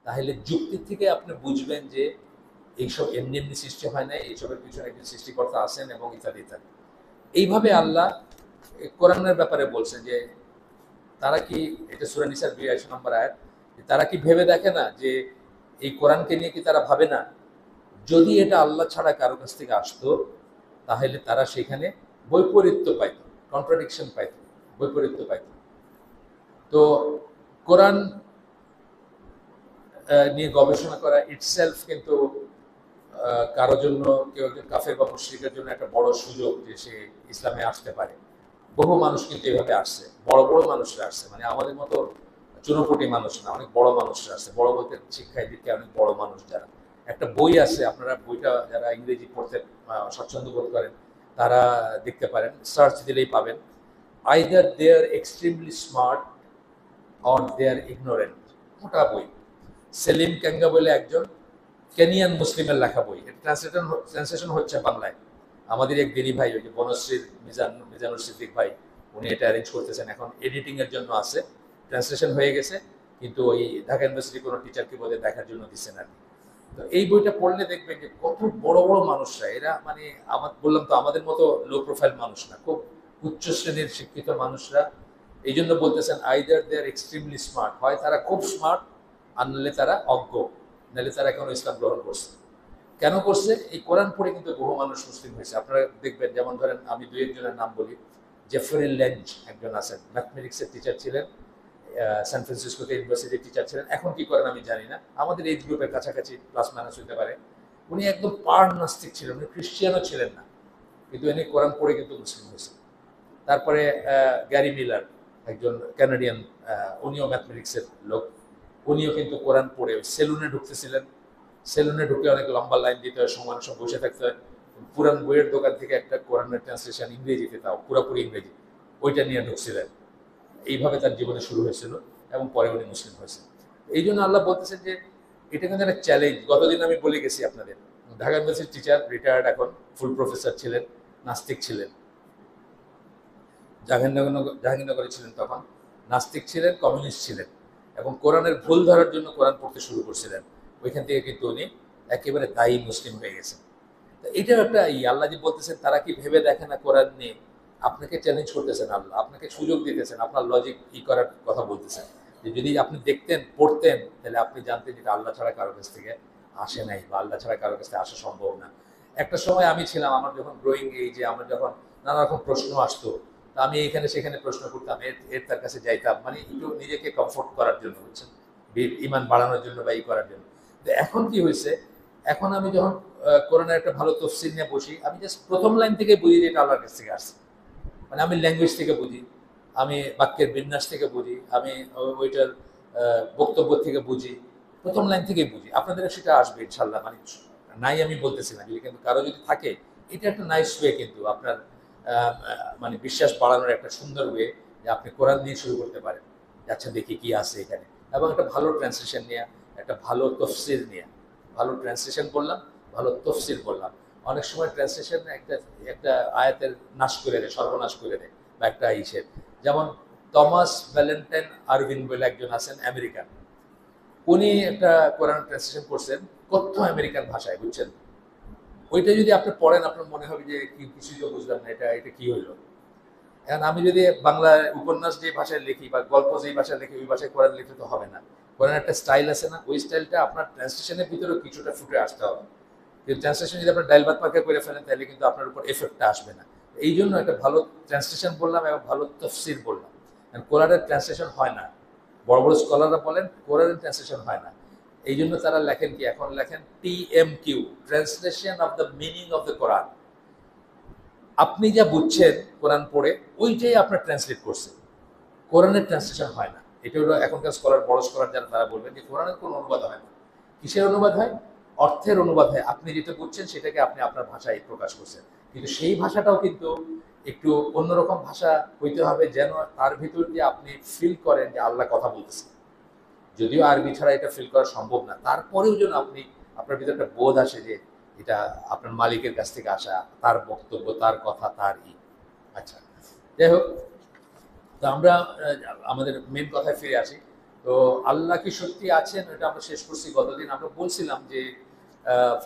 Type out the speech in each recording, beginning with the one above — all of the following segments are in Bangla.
তাহলে যুক্তি থেকে আপনি বুঝবেন যে এইসব এমনি এমনি সৃষ্টি হয় না, এইসবের পিছনে একজন সৃষ্টিকর্তা আছেন এবং ইত্যাদি ইত্যাদি। এইভাবে আল্লাহ কোরআনের ব্যাপারে বলছেন যে তারা কি, এটা সূরা নিসার 82 নম্বর আয়াত, তারা কি ভেবে দেখে না যে এই কোরআনকে নিয়ে কি তারা ভাবে না যদি এটা আল্লাহ ছাড়া কারো কাছ থেকে আসতো তাহলে তারা সেখানে বৈপরীত্য পাইত, কন্ট্রাডিকশন পাইত, বৈপরীত্য পাইত। তো কোরআন নিয়ে গবেষণা করা ইটসেলফ কিন্তু কারোর জন্য, কেউ একজন কাফের বা মুশরিকের জন্য একটা বড় সুযোগ যে সে ইসলামে আসতে পারে। বহু মানুষ কিন্তু এভাবে আসছে, বড় বড় মানুষরা আসছে, মানে আমাদের মতো চুনোপুটি মানুষ না, অনেক বড় মানুষরা আসছে। বড় বলতে শিক্ষায় দিকে অনেক বড় মানুষ যারা। একটা বই আছে, আপনারা বইটা যারা ইংরেজি পড়তে স্বচ্ছন্দ বোধ করেন তারা দেখতে পারেন, সার্চ দিলেই পাবেন। Either they are extremely smart or they are ignorant, মোটা বই। সেলিম ক্যাঙ্গা বলে একজন কেনিয়ান মুসলিমের লেখা বই, ট্রান্সলেশন হচ্ছে বাংলায়। আমাদের এক দিনী ভাই, ওই যে বনশ্রীর মিজানুর সিদ্দিক ভাই, উনি এটা অ্যারেঞ্জ করতেছেন, এখন এডিটিং এর জন্য আছে, ট্রান্সলেশন হয়ে গেছে, কিন্তু ওই ঢাকা ইউনিভার্সিটি কোনো টিচারকে বোধহয় দেখার জন্য দিচ্ছেন আর কি। তো এই বইটা পড়লে দেখবেন যে কত বড় বড় মানুষরা, এরা মানে আমার বললাম তো আমাদের মতো লো প্রোফাইল মানুষ না, খুব উচ্চ শ্রেণীর শিক্ষিত মানুষরা। এই জন্য বলতেছেন either they are extremely smart, হয় তারা খুব স্মার্ট আর নাহলে তারা অজ্ঞ, নাহলে তারা এখনো ইসলাম গ্রহণ করছে। কেন করছে? এই কোরআন পড়ে কিন্তু বহু মানুষ মুসলিম হয়েছে। আপনারা দেখবেন, যেমন ধরেন আমি দুই একজনের নাম বলি। জেফরি লেঞ্জ একজন আছেন, ম্যাথমেটিক্সের টিচার ছিলেন, সান ফ্রান্সিসকোতে ইউনিভার্সিটির টিচার ছিলেন, এখন কি করেন আমি জানি না, আমাদের এই গ্রুপের কাছাকাছি প্লাস মাইনাস হতে পারে। উনি একদম পার নাস্তিক ছিলেন, উনি খ্রিস্টিয়ানও ছিলেন না, কিন্তু উনি কোরআন পড়ে কিন্তু মুসলিম হয়েছে। তারপরে গ্যারি মিলার একজন ক্যানাডিয়ান, উনিও ম্যাথমেটিক্সের লোক, উনিও কিন্তু কোরআন পড়ে সেলুনে ঢুকতেছিলেন, সেলুনে ঢুকে অনেক লম্বা লাইন দিতে হয়, সময় সব বসে থাকতে হয়, পুরান বইয়ের দোকান থেকে একটা কোরআনের ট্রান্সলেশন ইংরেজিতে, তাও পুরোপুরি ইংরেজি, ওইটা নিয়ে ঢুকছিলেন। এইভাবে তার জীবনে শুরু হয়েছিল এবং পরে উনি মুসলিম হয়েছেন। এই জন্য আল্লাহ বলতেছেন যে এটা কিন্তু একটা চ্যালেঞ্জ। গতদিন আমি বলে গেছি আপনাদের, ঢাকা ইউনিভার্সিটির টিচার, রিটায়ার্ড এখন, ফুল প্রফেসর ছিলেন, নাস্তিক ছিলেন, জাহাঙ্গীরনগরে ছিলেন তখন, নাস্তিক ছিলেন, কমিউনিস্ট ছিলেন, এবং কোরআনের ভুল ধরার জন্য কোরআন পড়তে শুরু করছিলেন। ওইখান থেকে কিন্তু উনি একেবারে দায়ী মুসলিম হয়ে গেছেন। তো এটাও একটা আল্লাহ যে বলতেছেন তারা কি ভেবে দেখে না কোরআন নিয়ে, আপনাকে চ্যালেঞ্জ করতেছেন আল্লাহ, আপনাকে সুযোগ দিতেছেন, আপনার লজিক করার কথা বলতেছেন, যে যদি আপনি দেখতেন, পড়তেন, তাহলে আপনি জানতেন যেটা আল্লাহ ছাড়া কারো কাছ থেকে আসে নাই, বা আল্লাহ ছাড়া কারো কাছ থেকে আসা সম্ভব না। একটা সময় আমি ছিলাম, আমার যখন গ্রোয়িং এইজে আমার যখন নানা রকম প্রশ্ন আসতো, তা আমি এখানে সেখানে প্রশ্ন করতাম, এর তার কাছে যাইতাম, মানে একটু নিজেকে কমফোর্ট করার জন্য, বুঝছেন, ইমান বাড়ানোর জন্য বা করার জন্য। তো এখন কি হয়েছে, এখন আমি যখন কোরআনের একটা ভালো তফসির নিয়ে বসি, আমি জাস্ট প্রথম লাইন থেকে বুঝি যে এটা আল্লাহর কাছ থেকে আসছে। মানে আমি ল্যাঙ্গুয়েজ থেকে বুঝি, আমি বাক্যের বিন্যাস থেকে বুঝি, আমি ওইটার বক্তব্য থেকে বুঝি, প্রথম লাইন থেকে বুঝি। আপনাদের সেটা আসবে ইনশাল্লাহ, মানে নাই আমি বলতেছি না, কিন্তু কারো যদি থাকে, এটা একটা নাইস ওয়ে, কিন্তু আপনার মানে বিশ্বাস বাড়ানোর একটা সুন্দর ওয়ে, যে আপনি কোরআন দিয়ে শুরু করতে পারেন। আচ্ছা দেখি কি আছে এখানে, এবং একটা ভালো ট্রান্সলেশন নিয়ে, একটা ভালো তফসির নিয়ে, ভালো ট্রান্সলেশন বললাম, ভালো তফসির বললাম। অনেক সময় ট্রান্সলেশন একটা একটা আয়াতের নাশ করে দেয়, সর্বনাশ করে দেয়, বা একটা ইসের, যেমন টমাস ভ্যালেন্টাইন আরভিন বলে একজন আছেন, আমেরিকান, উনি একটা কোরআন ট্রান্সলেশন করছেন কথ্য আমেরিকান ভাষায়, বুঝছেন। ওইটা যদি আপনি পড়েন, আপনার মনে হবে যে কি, কিছুই তো বুঝলাম না, এটা এটা কি হইলো। এখন আমি যদি বাংলা উপন্যাস যে ভাষায় লিখি বা গল্প যেই ভাষায় লিখি, ওই ভাষায় কোরআন লিখতে তো হবে না। কোরআন একটা স্টাইল আছে না, ওই স্টাইলটা আপনার ট্রান্সলেশনের ভিতরেও কিছুটা ফুটে আসতে হবে। কিন্তু ট্রান্সলেশন যদি আপনার ডাইল ভাত পাকা করে ফেলেন, তাহলে কিন্তু আপনার উপর এফেক্টটা আসবে না। এই জন্য একটা ভালো ট্রান্সলেশন বললাম এবং ভালো তফসির বললাম। কোরআনের ট্রান্সলেশন হয় না, বড় বড় স্কলাররা বলেন কোরআনের ট্রান্সলেশন হয় না। এই জন্য তারা লেখেন কি, এখন লেখেন TMQ, translation of the meaning of the Quran. আপনি যা বুঝছেন কোরআন পড়ে, ওইটাই আপনার ট্রান্সলেট করছে, কোরআনের ট্রান্সলেশন হয় না। এটা হলো এখনকার স্কলার, বড় স্কলার যারা, তারা বলবেন যে কোরআনের কোনো অনুবাদ হয় না। কিসের অনুবাদ হয়? অর্থের অনুবাদ হয়। আপনি যেটা বুঝছেন সেটাকে আপনি আপনার ভাষায় প্রকাশ করছেন, কিন্তু সেই ভাষাটাও কিন্তু একটু অন্যরকম ভাষা হইতে হবে, যেন তার ভিতর দিয়ে আপনি ফিল করেন যে আল্লাহ কথা বলতেছেন। যদিও আরবি ছাড়া এটা ফিল করা সম্ভব না, তারপরেও যেন আপনি, আপনার ভিতরে একটা বোধ আসে যে এটা আপনার মালিকের কাছ থেকে আসা, তার বক্তব্য, তার কথা, তার আচ্ছা, যাই হোক, তো আমরা আমাদের মেন কথায় ফিরে আসি। তো তো আল্লাহ কি সত্যি আছেন এটা আমরা শেষ করছি গতদিন। আমরা বলছিলাম যে আহ,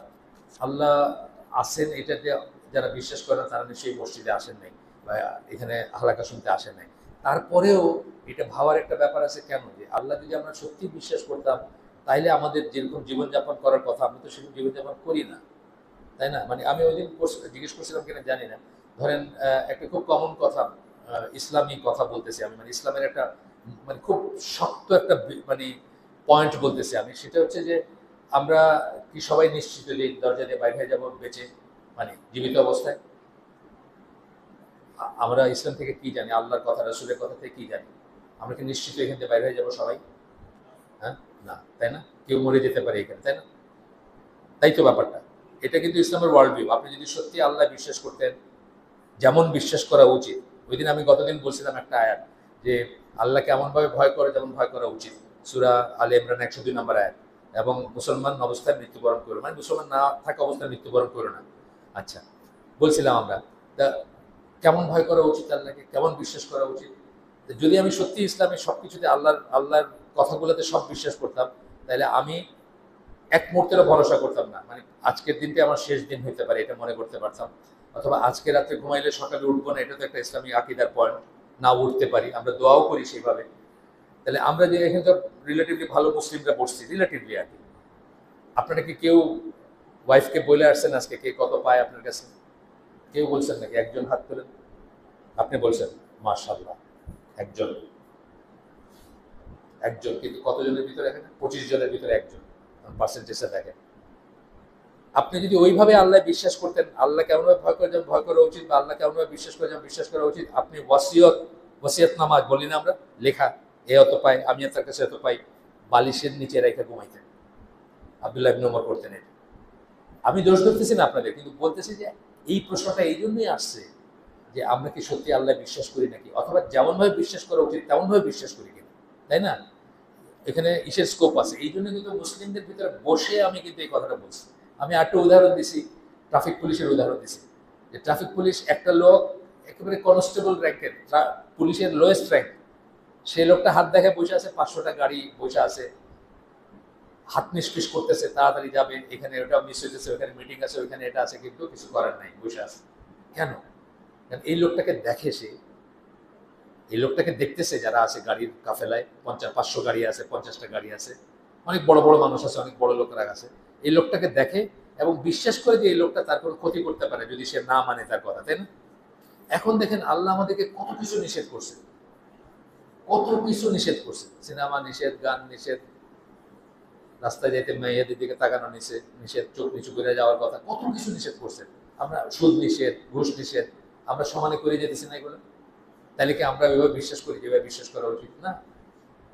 আল্লাহ আছেন এটাতে যারা বিশ্বাস করেন তারা নিশ্চয়ই মসজিদে আসেন নাই বা এখানে হালাকা শুনতে আসেন নাই। তারপরেও এটা ভাবার একটা ব্যাপার আছে, কেন যে আল্লাহ যদি আমরা সত্যি বিশ্বাস করতাম তাইলে আমাদের যেরকম জীবনযাপন করার কথা আমরা তো সেরকম জীবনযাপন করি না, তাই না? মানে আমি ওই দিন জিজ্ঞেস করছিলাম কিনা জানি না, ধরেন একটা খুব কমন কথা, ইসলামী কথা বলতেছি আমি, মানে ইসলামের একটা মানে খুব শক্ত একটা মানে পয়েন্ট বলতেছি আমি, সেটা হচ্ছে যে আমরা কি সবাই নিশ্চিত যে দরজা দিয়ে বাইরে হয়ে যাবো বেঁচে, মানে জীবিত অবস্থায়? আমরা ইসলাম থেকে কি জানি, আল্লাহর কথা রসুলের কথা থেকে কি জানি? আমরা কি নিশ্চিত এখান থেকে বাইরে হয়ে যাবো সবাই? হ্যাঁ, না, তাই না? কেউ মরে যেতে পারে এখানে, তাই না? তাই তো ব্যাপারটা। এটা কিন্তু ইসলামের ওয়ার্ল্ড ভিউ। আপনি যদি সত্যি আল্লাহ বিশ্বাস করতেন, যেমন বিশ্বাস করা উচিত, ওই দিন আমি গতদিন বলছিলাম একটা আয়াত যে আল্লাহকে এমনভাবে ভয় করে যেমন ভয় করা উচিত, সূরা আলে ইমরান 102 নম্বর আয়াত। এবং মুসলমান অবস্থায় মৃত্যুবরণ করো, মানে মুসলমান না থাকা অবস্থায় মৃত্যুবরণ করো না। আচ্ছা, বলছিলাম আমরা তা কেমন ভয় করা উচিত আল্লাহকে, কেমন বিশ্বাস করা উচিত? যদি আমি সত্যি ইসলামের সবকিছুতে আল্লাহর কথাগুলোতে সব বিশ্বাস করতাম, তাহলে আমি এক মুহূর্তেরও ভরসা করতাম না, মানে আজকের দিনটা আমার শেষ দিন হইতে পারে এটা মনে করতে পারতাম, অথবা আজকে রাতে ঘুমাইলে সকালে উঠবো না, এটা তো একটা ইসলামিক আকিদার পয়েন্ট। না উঠতে পারি, আমরা দোয়াও করি সেইভাবে। তাহলে আমরা যে এখানে তো রিলেটিভলি ভালো মুসলিমরা বসছি রিলেটিভলি আর কি, আপনারা কি কেউ ওয়াইফকে বলে আসছেন আজকে কে কত পায় আপনার কাছে? কেউ বলছেন নাকি? একজন হাত তোলেন। আপনি বলছেন? মাশাআল্লাহ, একজন। একজন, কিন্তু কতজনের ভিতরে? এখানে 25 জনের ভিতরে একজন, পার্সেন্টেজটা দেখেন। আপনি যদি ওইভাবে আল্লাহ বিশ্বাস করতেন, আল্লাহ কেমনভাবে ভয় করে যেমন ভয় করা উচিত, বা আল্লাহ কেমনভাবে বিশ্বাস করে যেমন বিশ্বাস করা উচিত, আপনি ওয়াসিয়ত নামাজ বলি না আমরা, লেখা, এ অত পাই, আমি তার কাছে এত পাই, বালিশের নিচে রেখে ঘুমাইতেন। আব্দুল্লাহ ইবনে ওমর করতেন এটা। আমি দোষ ধরতেছি না আপনাদের, কিন্তু বলতেছি যে এই প্রশ্নটা এই জন্যই আসছে যে আমরা কি সত্যি আল্লাহ বিশ্বাস করি নাকি, অথবা যেমনভাবে বিশ্বাস করা উচিত তেমনভাবে বিশ্বাস করি কিনা, তাই না? এখানে ইসের স্কোপ আছে, এই জন্য কিন্তু মুসলিমদের ভিতরে বসে আমি কিন্তু এই কথাটা বলছি। আমি একটা উদাহরণ দিছি, ট্রাফিক পুলিশের উদাহরণ দিছি, যে ট্রাফিক পুলিশ একটা লোক একেবারে কনস্টেবল র্যাঙ্কের, পুলিশের লোয়েস্ট র্যাঙ্ক, সেই লোকটা হাত দেখে বসে আছে, 500টা গাড়ি বসে আছে, হাত নিষ্পিস করতেছে, তাড়াতাড়ি যাবে, এখানে ওটা মিস হইতেছে, ওখানে মিটিং আছে, ওইখানে এটা আছে, কিন্তু কিছু করার নাই, বসে আছে। কেন? কারণ এই লোকটাকে দেখে সে, এই লোকটাকে দেখতেছে যারা আছে গাড়ির কাফেলায়, 500 গাড়ি আছে, 50টা গাড়ি আছে, অনেক বড় বড় মানুষ আছে, অনেক বড় লোকরা আছে, এই লোকটাকে দেখে এবং বিশ্বাস করে যে এই লোকটা তার কোনো ক্ষতি করতে পারে যদি সে না মানে তার কথা, তাই না? এখন দেখেন আল্লাহ আমাদেরকে কত কিছু নিষেধ করছে, কত কিছু নিষেধ করছে, সিনেমা নিষেধ, গান নিষেধ, রাস্তায় যেতে মেয়েদের দিকে তাকানো নিষেধ, চোখ নিচু করে যাওয়ার কথা, কত কিছু নিষেধ করছে। আমরা সুদ নিষেধ, ঘুষ নিষেধ, আমরা সমানে করে যেতেছি না এগুলো? তাহলে কি আমরা ওইভাবে বিশ্বাস করি যেভাবে বিশ্বাস করা উচিত না?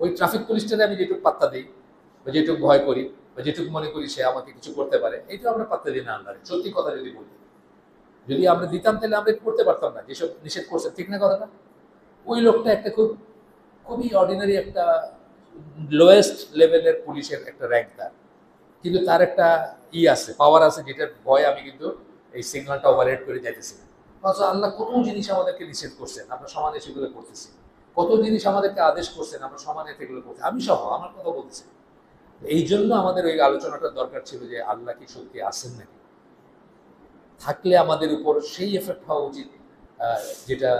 ওই ট্রাফিক পুলিশটারে আমি যেটুকু পাত্তা দিই, বা যেটুকু ভয় করি, বা যেটুকু মনে করি সে আমাকে কিছু করতে পারে, এইটা আমরা পাত্তা দিই না আল্লাহরে। সত্যি কথা যদি বলি, যদি আমরা দিতাম তাহলে আমরা করতে পারতাম না যেসব নিষেধ করছে, ঠিক না কথাটা? ওই লোকটা একটা খুবই অর্ডিনারি একটা লোয়েস্ট লেভেলের পুলিশের একটা র্যাঙ্ক তার, কিন্তু তার একটা আছে, পাওয়ার আছে, যেটার ভয় আমি কিন্তু এই সিগন্যালটা ওভারহেড করে যাইতেছি না। অথচ আল্লাহ কত জিনিস আমাদেরকে নিষেধ করছেন, আমরা সমানে সেগুলো করতেছি। কত জিনিস আমাদেরকে আদেশ করছেন, আমরা সমানে সেগুলো করছি, আমি সহ আমার কথা বলছি। এই জন্য আমাদের ওই আলোচনাটা দরকার ছিল যে আল্লাহ কি সত্যি আছেন নাকি, থাকলে আমাদের উপর সেই এফেক্ট হওয়া উচিত, যেটা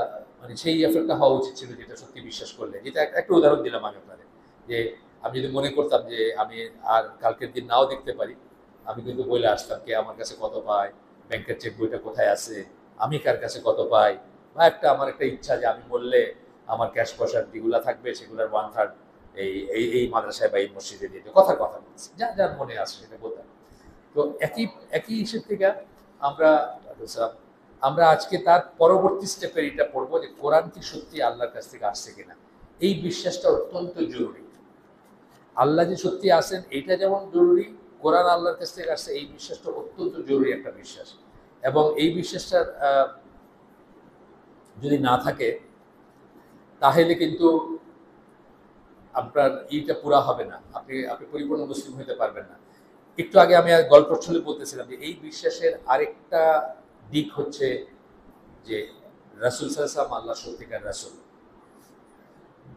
মানে সেই এফেক্টটা হওয়া উচিত ছিল যেটা সত্যি বিশ্বাস করলে। যেটা একটা উদাহরণ দিলাম আমি আপনাদের, যে আমি যদি মনে করতাম যে আমি আর কালকের দিন নাও দেখতে পারি, আমি কিন্তু বলে আসতাম কে আমার কাছে কত পায়, ব্যাংকের চেক বইটা কোথায় আছে, আমি কার কাছে কত পাই, বা আমার একটা ইচ্ছা যে আমি বললে আমার ক্যাশ পয়সা যেগুলা থাকবে সেগুলোর 1/3 এই এই এই মাদ্রাসায় বা এই মসজিদে দিয়ে কথার কথা বলছি, যা যার মনে আসে সেটা বলতাম। তো একই একই হিসেব থেকে আমরা আমরা আজকে তার পরবর্তী স্টেপের এটা পড়বো যে কোরআন কি সত্যি আল্লাহর কাছ থেকে আসছে কিনা। এই বিশ্বাসটা অত্যন্ত জরুরি। আল্লাহ যে সত্যি আছেন এটা যেমন জরুরি, কোরআন আল্লাহর কাছ থেকে আসছে এই বিশ্বাসটা অত্যন্ত জরুরি একটা বিশ্বাস। এবং এই বিশ্বাসটা যদি না থাকে তাহলে কিন্তু আপনার এইটা পুরা হবে না, আপনি আপনি পরিপূর্ণ মুসলিম হতে পারবেন না। একটু আগে আমি গল্প ছলে বলতেছিলাম যে এই বিশ্বাসের আরেকটা দিক হচ্ছে যে রাসূল সাল্লাল্লাহু আলাইহি ওয়াসাল্লাম আল্লাহ সত্যিকার রাসূল।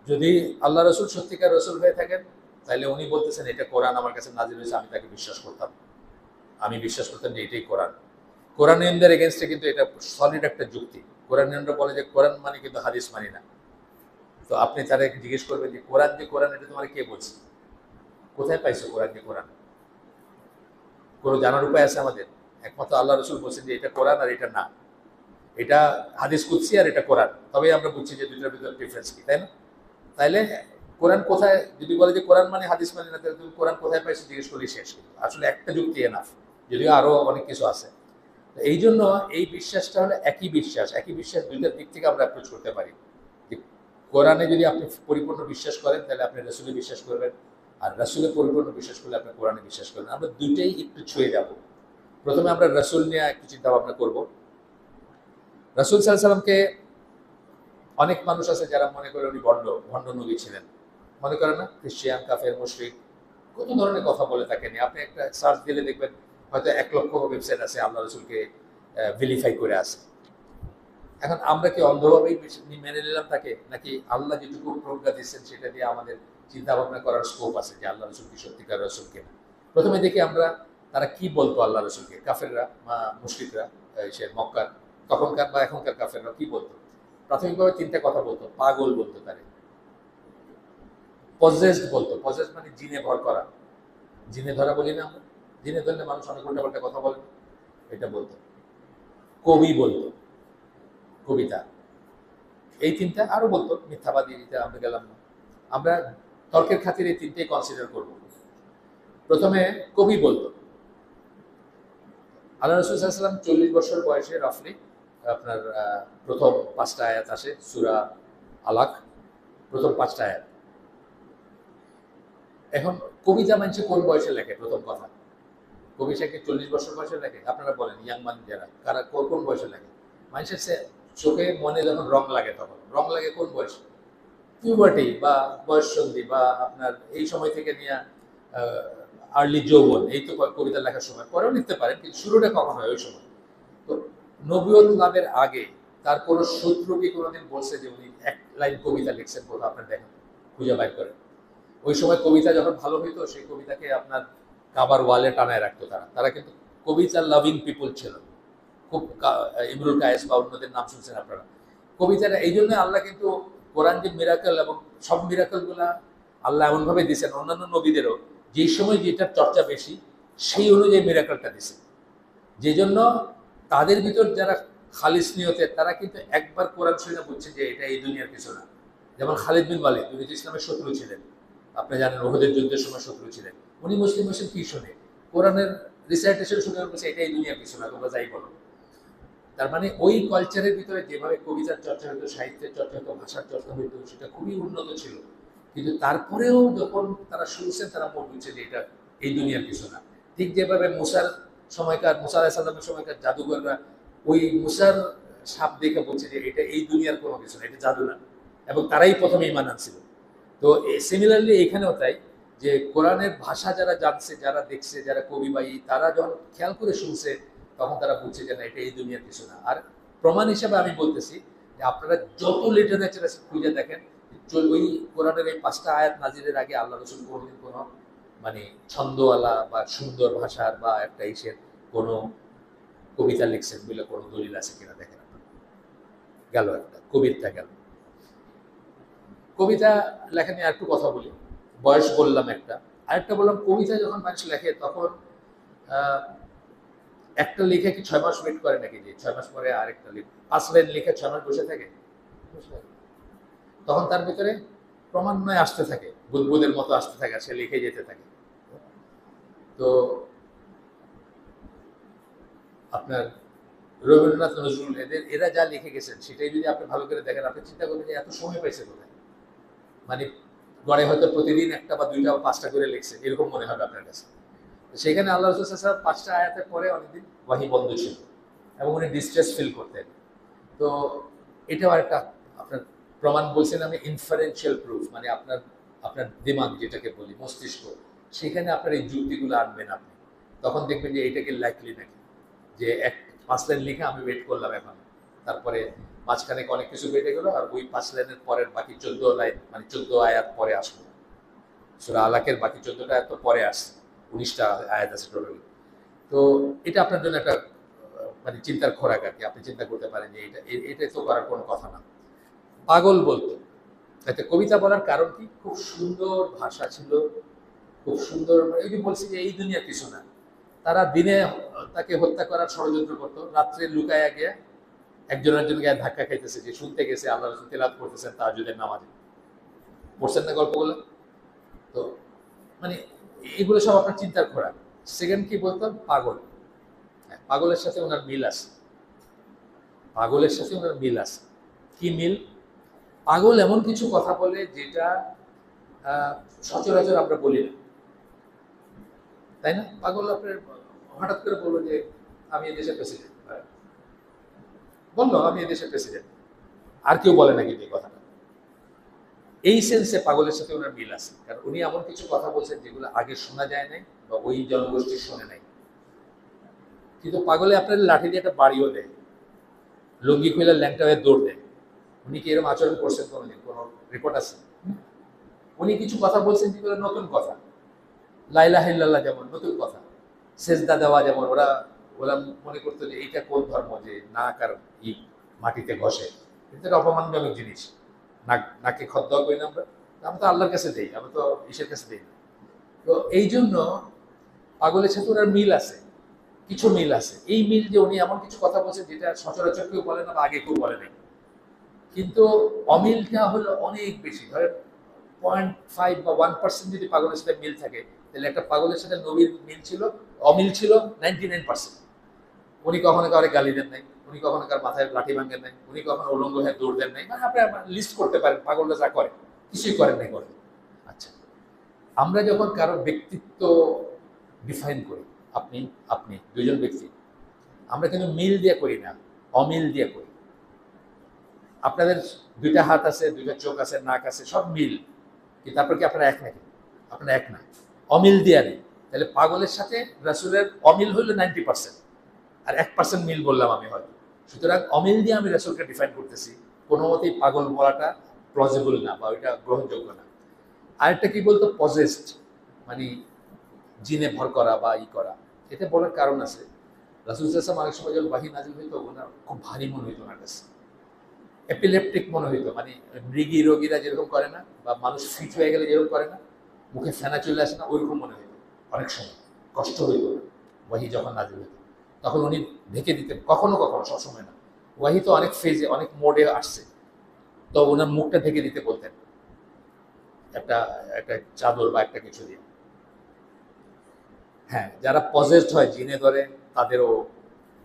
যদি আল্লাহ রসুল সত্যিকার রসুল হয়ে থাকেন তাহলে উনি বলতেছেন এটা কোরআন আমার কাছে নাজিল হয়েছে, আমি তাকে বিশ্বাস করতাম, আমি বিশ্বাস করতাম যে এটাই কোরআন। কোরআনিয়ানদের এগেনস্টে কিন্তু এটা সলিড একটা যুক্তি। কোরআনিয়ানরা বলে যে কোরআন মানে কিন্তু হাদিস মানি না। তো আপনি তারা জিজ্ঞেস করবেন যে কোরআন এটা তোমার কে বলছে, কোথায় পাইছো কোরআন যে কোরআন? কোনো জানার উপায় আছে আমাদের? একমাত্র আল্লাহ রসুল বলছেন যে এটা কোরআন আর এটা না, এটা হাদিস কুদসি আর এটা কোরআন, তবে আমরা বুঝছি যে দুইটার ভিতরে ডিফারেন্স কি, তাই না? তাইলে কোরআন কোথায়, যদি বলে যে কোরআন মানে হাদিস মানে না, তাহলে তুমি কোরআন কোথায় পাইছো জিজ্ঞেস করলে শেষ। কিন্তু আসলে একটা যুক্তি এনাফ, যদিও আরো অনেক কিছু আছে। এই জন্য এই বিশ্বাসটা হলো একই বিশ্বাস দুইটার দিক থেকে আমরা অ্যাপ্রোচ করতে পারি। যে কোরআনে যদি আপনি পরিপূর্ণ বিশ্বাস করেন তাহলে আপনি রাসূলে বিশ্বাস করবেন, আর রাসূলে পরিপূর্ণ বিশ্বাস করলে আপনি কোরআনে বিশ্বাস করবেন। আমরা দুইটাই একটু ছুঁয়ে যাব। প্রথমে আমরা রাসূল নিয়ে একটু চিন্তা ভাবনা করব। রাসূল সাল্লাল্লাহু আলাইহি সাল্লামকে অনেক মানুষ আছে যারা মনে করে উনি ভণ্ড নবী ছিলেন, মনে করেন না? খ্রিস্টান, কাফের, মুশরিক কত ধরনের কথা বলে থাকেন। আপনি একটা সার্চ দিলে দেখবেন হয়তো 1 লক্ষ ওয়েবসাইট আছে আল্লাহ রসুলকে ভেরিফাই করে আছে। এখন আমরা কি অন্ধভাবেই মেনে নিলাম তাকে, নাকি আল্লাহ যেটুকু প্রজ্ঞা দিচ্ছেন সেটা দিয়ে আমাদের চিন্তা ভাবনা করার স্কোপ আছে যে আল্লাহ রসুল কি সত্যিকার রসুল কিনা? প্রথমে দেখি আমরা তারা কি বলতো আল্লাহ রসুলকে, কাফেররা বা মুশরিকরা, সে মক্কার তখনকার বা এখনকার কাফেররা কি বলতো? প্রাথমিকভাবে 3টা কথা বলতো। পাগল বলতো তারে, পজেসড বলতো। পজেসড মানে জিনে ভর করা, জিনে ধরা বলি না আমরা? জিনে ধরলে মানুষ অনেক উল্টাপাল্টা কথা বলে, এটা বলতো। কবি বলতো, কবিতা। এই 3টা আরো বলতো। মিথ্যাবাদী, এটা আমরা গেলাম না, আমরা তর্কের খাতিরে এই 3টেই কনসিডার করব। প্রথমে কবি বলতো। আল্লাহ রাসূল সাল্লাল্লাহু আলাইহি ওয়াসাল্লাম 40 বছর বয়সে রাফলি আপনার প্রথম 5টা আয়াত আসে সূরা আলাক, প্রথম 5টা আয়াত। এখন কবিতা মানুষে কোন বয়সে লেখে? প্রথম কথা, কবিতাকে 40 বছর বয়সে লেখে? আপনারা বলেন, ইয়াং মান যারা, কারা কোন বয়সে লেখে? মানুষের চোখে মনে যখন রং লাগে, তখন রং লাগে কোন বয়সে? পিউবার্টি বা বয়ঃসন্ধি বা আপনার এই সময় থেকে নিয়ে আর্লি যৌবন, এই তো কবিতা লেখার সময়। পরেও লিখতে পারেন, কিন্তু শুরুটা কখন হয়? ওই সময়। তো নবুয়ত লাভের আগে তার কোনো শত্রু কি কোনোদিন বলছে যে উনি 1 লাইন কবিতা লিখছেন? কোথাও আপনার দেখেন, খুঁজে বাইর করেন। ওই সময় কবিতা যখন ভালো হইতো, সেই কবিতাকে আপনার কাবার ওয়ালে টানায় রাখতো তারা। তারা কিন্তু কবিতা লাভিং পিপল ছিল খুব। ইমরুল কায়েস বা অন্যদের নাম শুনছেন আপনারা। কবিতাটা এই জন্য আল্লাহ কিন্তু কোরআন যে মিরাকেল, এবং সব মিরাকেল গুলা আল্লাহ এমনভাবে দিয়েছেন অন্যান্য নবীদেরও, যেই সময় যেটার চর্চা বেশি সেই অনুযায়ী মিরাকেলটা দিয়েছেন। যে জন্য তাদের ভিতর যারা খালিস নিয়তে, তারা কিন্তু একবার কোরআন শুনে বুঝছে যে এটা এই দুনিয়ার কিছু না। যেমন খালিদ বিন ওয়ালিদ, উনি তো ইসলামের শত্রু ছিলেন, আপনি জানেন, ওহুদের যুদ্ধের সময় শত্রু ছিলেন। উনি মুসলিম কি শুনে? কোরআনের রিসাইটেশন শুনে বলছে এটা এই দুনিয়ার কিছু না, তোমরা যাই বলো। তার মানে ওই কালচারের ভিতরে যেভাবে কবিতার চর্চা হতো, সাহিত্যের চর্চা হতো, ভাষার চর্চা হতো, সেটা খুবই উন্নত ছিল। কিন্তু তারপরেও যখন তারা শুনছেন, তারা মনে হচ্ছে যে এটা এই দুনিয়ার কিছু না। ঠিক যেভাবে মুসার সময়কার, মুসা আলাইহিস সালামের সময়কার জাদুঘররা ওই মুসার সাপ দেখে বলছে যে এটা এই দুনিয়ার কোনো কিছু না, এটা জাদু না, এবং তারাই প্রথমে ঈমান আনছিল। তো সিমিলারলি এখানেও তাই, যে কোরআনের ভাষা যারা জানছে, যারা দেখছে, যারা কবি বা তারা যখন খেয়াল করে শুনছে, তখন তারা বুঝছে যে না, এটা এই দুনিয়ার কিছু না। আর প্রমাণ হিসেবে আমি বলতেছি যে আপনারা যত লিটারেচার আছে খুঁজে দেখেন, ওই কোরআনের এই 5টা আয়াত নাজিলের আগে আল্লাহ রসুল কোনোদিন কোনো মানে ছন্দওয়ালা বা সুন্দর ভাষার বা একটা ইসের কোনো কবিতা লিখছেন বলে কোনো দলিল আছে কিনা দেখেন। গেল একটা কবিতা, গেল কবিতা লেখা নিয়ে আরেকটু কথা বলি। বয়স বললাম একটা, আরেকটা বললাম কবিতা যখন মানুষ লেখে তখন একটা লেখে কি 6 মাস ওয়েট করে নাকি যে 6 মাস পরে আরেকটা লিখ? 5 লাইন লিখে 6 মাস বসে থাকে? তখন তার ভিতরে ক্রমান্বয়ে আসতে থাকে, বুদবুদের মতো আসতে থাকে, সে লিখে যেতে থাকে। তো আপনার রবীন্দ্রনাথ, নজরুল, এরা যা লিখে গেছেন সেটাই যদি আপনি ভালো করে দেখেন, আপনি চিন্তা করবেন যে এত সময় পাইছে কোথায়? মানে গড়ে হয়তো প্রতিদিন 1টা বা 2টা বা 5টা করে লিখছে, এরকম মনে হবে আপনার কাছে। সেখানে আল্লাহ রাসূল সাল্লাল্লাহু আলাইহি ওয়াসাল্লাম 5টা আয়াতের পরে অনেকদিন ওয়াহী বন্ধ ছিল এবং উনি ডিস্ট্রেস ফিল করতেন। তো এটাও একটা আপনার প্রমাণ, বলছেন আমি, ইনফারেন্সিয়াল প্রুফ, মানে আপনার দিমাগ যেটাকে বলি, মস্তিষ্ক, সেখানে আপনার এই যুক্তিগুলো আনবেন আপনি। তখন দেখবেন যে এইটাকে লাইকলি নাকি যে 5 লাইন লিখে আমি ওয়েট করলাম এখন তারপরে মাঝখানে অনেক কিছু বেড়ে গেল, আর ওই 5 লাইনের পরের বাকি 14 লাইন মানে 14 আয়াত পরে আসলো। সূরা আলাকের বাকি 14টা আয়াত তো পরে আসছে, 19টা আয়াত আছে টোটালি। তো এটা আপনার জন্য একটা মানে চিন্তার খোরাক আর কি। আপনি চিন্তা করতে পারেন যে এটা তো করার কোনো কথা না। পাগল বলতো, একটা কবিতা বলার কারণ কি, খুব সুন্দর ভাষা ছিল, খুব সুন্দর। এই যে বলছি যে এই দুনিয়া কিছু না, তারা দিনে তাকে হত্যা করার ষড়যন্ত্র করতো, রাত্রে লুকায়া গিয়ে একজন একজন গায়ে ধাক্কা খাইতেছে, যে শুনতে গেছে আল্লাহ রাসূল তেলাওয়াত করতেছেন তাহাজ্জুদের নামাজে। পড়ছেন না গল্পগুলো? তো মানে এগুলো সব আপনার চিন্তার খোরাক। সেকেন্ড কি বলতাম, পাগল। হ্যাঁ, পাগলের সাথে ওনার মিল আছে, পাগলের সাথে ওনার মিল আছে। কি মিল? পাগল এমন কিছু কথা বলে যেটা সচরাচর আমরা বলি না, তাই না? পাগল আপনার হঠাৎ করে বললো যে আমি এই দেশের প্রেসিডেন্ট, বললো আমি এই দেশের প্রেসিডেন্ট, আর কেউ বলে না কিন্তু এই কথাটা। এই সেন্সে পাগলের সাথে ওনার মিল আছে, কারণ উনি এমন কিছু কথা বলছেন যেগুলো আগে শোনা যায় নাই বা ওই জনগোষ্ঠী শোনে নাই। কিন্তু পাগলে আপনার লাঠি দিয়ে একটা বাড়িও দেয়, লুঙ্গি খুলে ল্যাংটা হয়ে দৌড় দেয়। উনি কি এরকম আচরণ করছেন কোনোদিন? কোনো রিপোর্ট আছে? উনি কিছু কথা বলছেন যেগুলো নতুন কথা, লা ইলাহা ইল্লাল্লাহ যেমন নতুন কথা, সেজদা দেওয়া যেমন, ওরা ওরা মনে করতো যে এইটা কোন ধর্ম যে নাক আর ই মাটিতে ঘষে, এটা একটা অপমানজনক জিনিস। নাকে খদ্দ করি না আমরা, আমরা তো আল্লাহর কাছে দেই, আমরা তো ঈশ্বর কাছে দেই না। তো এই জন্য পাগলের সাথে ওনার মিল আছে, কিছু মিল আছে। এই মিল যে উনি এমন কিছু কথা বলছেন যেটা সচরাচর কেউ বলে না বা আগে কেউ বলে নাই। কিন্তু অমিলটা হলো অনেক বেশি। ধরেন 0.5 বা 1% যদি পাগলের সাথে মিল থাকে, তাহলে একটা পাগলের সাথে নবীর মিল ছিল, অমিল ছিল 99%। উনি কখনো কাউকে গালি দেন নাই, উনি কখনো কার মাথায় লাঠি ভাঙেন নাই, উনি কখনো উলঙ্গ হয়ে দৌড় দেন নাই। মানে আপনি লিস্ট করতে পারেন পাগলরা যা করে, কিছুই করেন নাই করে। আচ্ছা, আমরা যখন কারো ব্যক্তিত্ব ডিফাইন করি, আপনি আপনি দুইজন ব্যক্তি, আমরা কিন্তু মিল দিয়ে করি না, অমিল দিয়ে করি। আপনাদের দুইটা হাত আছে, দুইটা চোখ আছে, নাক আছে, সব মিল, কিন্তু তারপর কি আপনারা এক নাকি? আপনারা এক না, অমিল দিয়ে নেই। তাহলে পাগলের সাথে রাসূলের অমিল হইলো 90%, আর 1% মিল বললাম আমি হয়তো। সুতরাং অমিল দিয়ে আমি রাসূলকে ডিফাইন করতেছি, কোনো মতেই পাগল বলাটা প্লজিবল না বা ওইটা গ্রহণযোগ্য না। আরেকটা কি বলতো, পজেসড, মানে জিনে ভর করা বা ই করা। এটা বলার কারণ আছে, রাসূল সাল্লাল্লাহু আলাইহি ওয়াসাল্লাম অনেক সময় যখন ওহী নাযিল হইতো, ওনার খুব ভারী মনে হইতো ওনার কাছে, এপিলেপটিক মনে হইতো, মানে মৃগী রোগীরা যেরকম করে না, বা মানুষ ফিট হয়ে গেলে যেরকম করে না, মুখে ফেনা চলে আসে না, ওইরকম মনে হইতো অনেক সময়। কষ্ট হইতো না ওয়াহি যখন নাযিল হইতো, তখন উনি ঢেকে দিতেন, কখনো কখনো, সবসময় না। ওয়াহি তো অনেক ফেজে, অনেক মোডে আসছে, তো ওনার মুখটা ঢেকে দিতে বলতেন একটা একটা চাদর বা একটা কিছু দিয়ে। হ্যাঁ, যারা পজেসড হয় জিনে ধরে, তাদেরও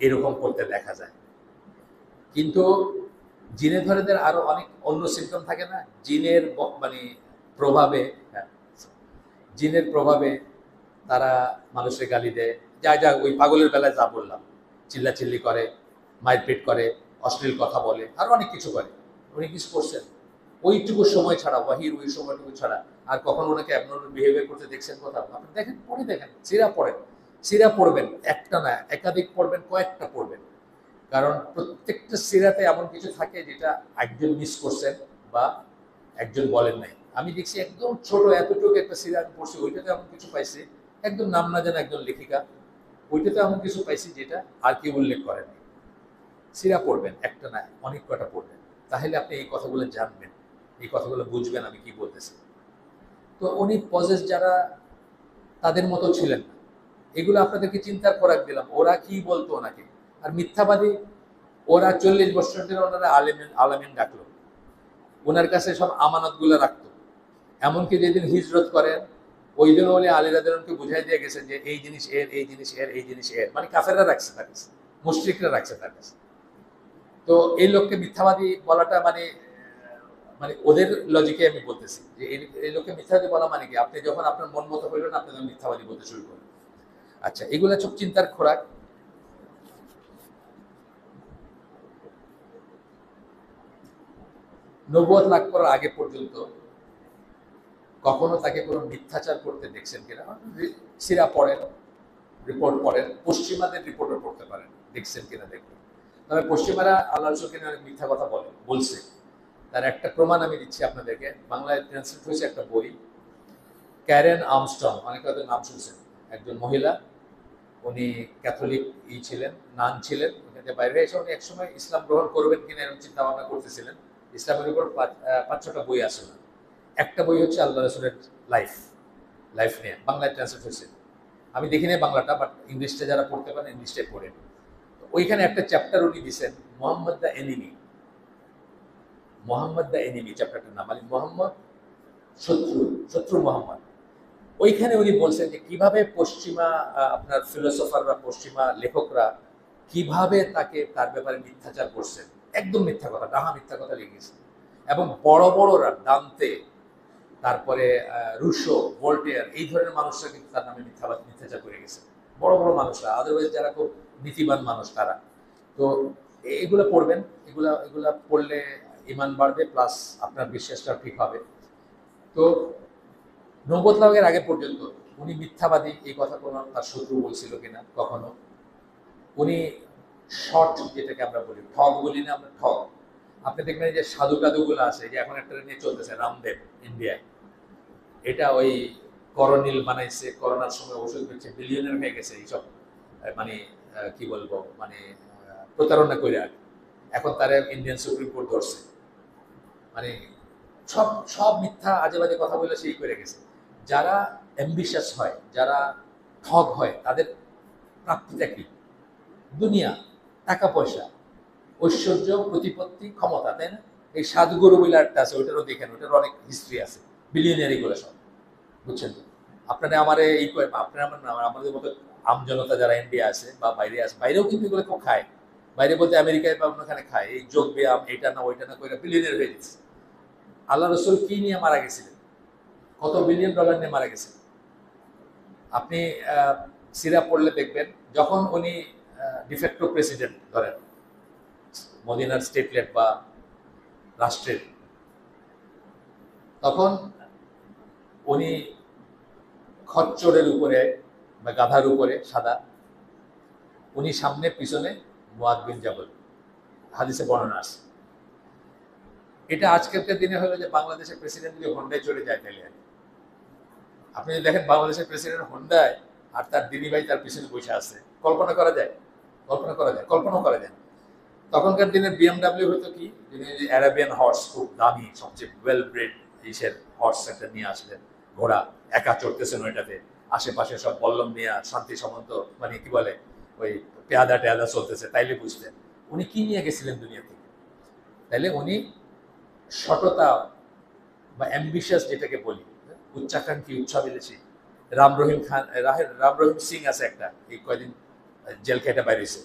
এরকম করতে দেখা যায়। কিন্তু জিনে ধরেদের আরো অনেক অন্য সিমটম থাকে না, জিনের মানে প্রভাবে। হ্যাঁ, জিনের প্রভাবে তারা মানুষের গালি দেয়, যা যা ওই পাগলের বেলায় যা বললাম, চিল্লাচিল্লি করে, মারপিট করে, অশ্লীল কথা বলে, আরো অনেক কিছু করে। উনি কিছু করছেন ওইটুকু সময় ছাড়া, ওয়াহির ওই সময়টুকু ছাড়া আর কখনো ওনাকে অ্যাবনর্মাল বিহেভিয়ার করতে দেখছেন কোথাও? আপনি দেখেন, পড়ে দেখেন, সিরা পড়েন, সিরা পড়বেন, একটা না একাধিক পড়বেন, কয়েকটা পড়বেন। কারণ প্রত্যেকটা সিরাতে এমন কিছু থাকে যেটা একজন মিস করছেন বা একজন বলেন নাই। আমি দেখছি একদম ছোট এতটুকু একটা সিরা আমি পড়ছি, ওইটাতে এমন কিছু পাইছি, একদম নাম না জানা একজন লেখিকা, ওইটাতে এমন কিছু পাইছি যেটা আর কেউ উল্লেখ করেনি। সিরা পড়বেন, একটা না অনেক কটা পড়বেন, তাহলে আপনি এই কথাগুলো জানবেন, এই কথাগুলো বুঝবেন আমি কি বলতেছি। তো উনি পজেস যারা, তাদের মতো ছিলেন না। এগুলো আপনাদেরকে চিন্তার খোরাক দিলাম, ওরা কি বলতো ওনাকে। আর মিথ্যাবাদী, ওরা 40 বছর ধরে ওনারা আলেমিন আলামিন ডাকলো, ওনার কাছে সব আমানত গুলো রাখতো। এমনকি যেদিন হিজরত করেন, ওই দিন উনি আলী রাদিয়াল্লাহু আনহুকে বুঝাই দিয়ে গেছেন যে এই জিনিস এর, এই জিনিস এর, এই জিনিস এর, মানে কাফেররা রাখছে তার কাছে, মুশরিকরা রাখছে তার কাছে। তো এই লোককে মিথ্যাবাদী বলাটা মানে মানে ওদের লজিকে আমি বলতেছি যে এই লোককে মিথ্যাবাদী বলা মানে কি, আপনি যখন আপনার মন মতো হইল না, আপনি যখন মিথ্যাবাদী বলতে শুরু করেন। আচ্ছা, এগুলো সব চিন্তার খোরাক। নবুয়ত লাভ করার আগে পর্যন্ত কখনো তাকে কোনো মিথ্যাচার করতে দেখছেন কিনা? সিরা পড়েন, রিপোর্ট পড়েন, পশ্চিমাদের রিপোর্টও পড়তে পারেন, দেখছেন কিনা দেখবেন। তবে পশ্চিমারা আল্লাহ রসুলকে নিয়ে অনেক মিথ্যা কথা বলছে। তার একটা প্রমাণ আমি দিচ্ছি আপনাদেরকে। বাংলায় ট্রান্সলেট হয়েছে একটা বই, ক্যারেন আর্মস্ট্রং, অনেকে হয়তো নাম শুনছেন, একজন মহিলা, উনি ক্যাথলিক ছিলেন, নান ছিলেন। ওখানে বাইরে এসে উনি একসময় ইসলাম গ্রহণ করবেন কিনা এরকম চিন্তা ভাবনা করতেছিলেন। ইসলামের উপর পাঁচ ছটা বই আছে না, একটা বই হচ্ছে আল্লাহ রসুলের লাইফ লাইফ নিয়ে বাংলায় ট্রান্সলেট হয়েছে। আমি দেখি নাই বাংলাটা, বাট ইংলিশটা যারা পড়তে পারেন ইংলিশটাই পড়েন। ওইখানে একটা চ্যাপ্টার উনি দিচ্ছেন, Muhammad the enemy. Muhammad the enemy চ্যাপ্টারটার নাম, মানে মোহাম্মদ শত্রু, শত্রু মোহাম্মদ। ওইখানে উনি বলছেন যে কিভাবে পশ্চিমা আপনার ফিলোসফাররা, পশ্চিমা লেখকরা কিভাবে তার ব্যাপারে মিথ্যাচার করছেন। একদম মিথ্যা কথা, ডাহা মিথ্যা কথা লিখেছে। এবং বড় বড়রা, দান্তে, তারপরে রুশো, ভোল্টেয়ার, এই ধরনের মানুষরা কিন্তু তার নামে মিথ্যাচার করে গেছে। বড় বড় মানুষরা, আদারওয়াইজ যারা খুব নীতিবান মানুষ তারা। তো এগুলো পড়বেন, এগুলা পড়লে ইমান বাড়বে, প্লাস আপনার বিশ্বাসটা ঠিক হবে। তো নবুয়ত লাভের আগে পর্যন্ত উনি মিথ্যাবাদী, এই কথা কোনো তার শত্রু বলছিল কিনা কখনো। উনি শর্ট, যেটাকে আমরা বলি ঠগ বলি না আমরা, ঠগ। আপনি দেখবেন যে সাধু টাধুগুলো আছে, যে এখন একটা নিয়ে চলতেছে রামদেব ইন্ডিয়ায়, এটা ওই করোনিল বানাইছে, করোনার সময় ওষুধ বেচে বিলিয়নের হয়ে গেছে এইসব, মানে কি বলবো, মানে প্রতারণা করে। এখন তারা ইন্ডিয়ান সুপ্রিম কোর্ট ধরছে, মানে সব সব মিথ্যা আজে বাজে কথা বলে সেই করে গেছে। যারা অ্যাম্বিশাস হয়, যারা ঠগ হয়, তাদের প্রাপ্তিটা কি? দুনিয়া, টাকা পয়সা, ঐশ্বর্য, প্রতিপত্তি, ক্ষমতা, তাই না? এই সাধুগুরু বলে একটা আছে, ওইটারও দেখেন, ওটার অনেক হিস্ট্রি আছে, বিলিয়নারি গুলো সব, বুঝছেন তো? আপনারা আমার এই আপনারা আমাদের মতো আমজনতা যারা ইন্ডিয়া আছে বা বাইরে আছে, বাইরেও কিন্তু এগুলো খুব খায়। বাইরে বলতে আমেরিকায় বা অন্যখানে খায়, এই যোগ ব্যায়াম, এটা না ওইটা না করে বিলিয়নারি হয়ে গেছে। আল্লাহ রসুল কি নিয়ে মারা গেছিলেন? কত বিলিয়ন ডলার নিয়ে মারা গেছেন? আপনি সিরা পড়লে দেখবেন, যখন উনি ডিফেক্টো প্রেসিডেন্ট ধরেন মদিনার স্টেটলেট বা রাষ্ট্রের, তখন উনি খচ্চরের উপরে বা গাধার উপরে সাদা, উনি সামনে পিছনে মুয়াদ বিন জাবল, হাদিসে বর্ণনা আছে। এটা আজকালকার দিনে হলো যে বাংলাদেশের প্রেসিডেন্ট যদি হন্ডায় চলে যায় তাহলে, আপনি যদি দেখেন বাংলাদেশের প্রেসিডেন্ট হন্ডায় আর তার দিদি ভাই তার পিছনে বসে আছে, কল্পনা করা যায়? কল্পনা করা যায়? কল্পনা করা যায়। তখনকার দিনে বিএমডাব্লিউ হয়তো কি, অ্যারাবিয়ান হর্স, খুব দামি, সবচেয়ে ওয়েল ব্রেড ইসের হর্স একটা নিয়ে আসলেন, ঘোড়া, একা চড়তেছেন ওইটাতে, আশেপাশে সব বল্লম নিয়ে শান্তি সামন্ত, মানে কি বলে ওই পেয়াদা টেয়াদা চলতেছে, তাইলে বুঝতেন উনি কি নিয়ে গেছিলেন দুনিয়া থেকে। তাইলে উনি সততা বা অ্যাম্বিশাস যেটাকে বলি, উচ্চাকাঙ্ক্ষী, উচ্চাভিলাষী। রাম রহিম সিং আছে একটা, এই কয়দিন জেল খেটে বাইরেছে,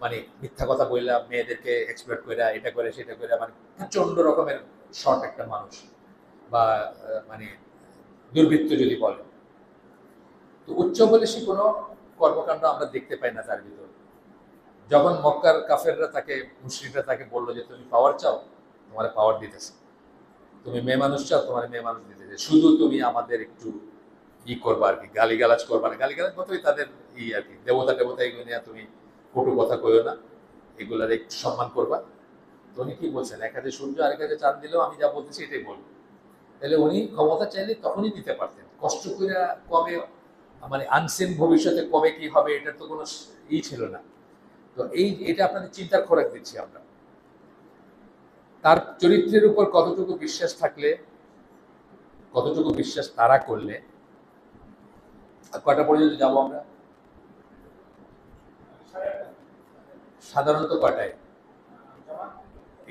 মানে মিথ্যা কথা বললাম, মেয়েদেরকে এক্সপ্লয়েট করে, এটা করে সেটা করে, মানে প্রচন্ড রকমের শর্ট একটা মানুষ, বা মানে দুর্বৃত্ত যদি বলে। তো উচ্চাভিলাষী কোনো কর্মকাণ্ড আমরা দেখতে পাই না তার ভিতর। যখন মক্কার কাফেররা তাকে, মুশরিকরা তাকে বললো যে তুমি পাওয়ার চাও, তোমার পাওয়ার দিতেছে, তুমি মেয়ে মানুষ চাও, তোমার মেয়ে মানুষ দিতেছে, শুধু তুমি আমাদের একটু করবা আর কি, গালিগালাজ করবা না। গালিগালাজ মতোই তাদের আর কি, দেবতা টেবতা এগুলো নিয়ে তুমি কটু কথা কইও না, এগুলার একটু সম্মান করবা। তো উনি কি বলছেন, এক হাতে সূর্য আরেক হাতে চাঁদ দিলেও আমি যা বলতেছি এটাই বলবো। তাহলে উনি ক্ষমতা চাইলে তখনই দিতে পারতেন, কষ্ট করে। কবে, মানে আনসিন ভবিষ্যতে কবে কি হবে এটার তো কোনো ছিল না। তো এটা আপনাদের চিন্তার খোরাক দিচ্ছি আমরা। তার চরিত্রের উপর কতটুকু বিশ্বাস থাকলে, কতটুকু বিশ্বাস তারা করলে। কয়টা পর্যন্ত যাবো আমরা? সাধারণত কয়টায়?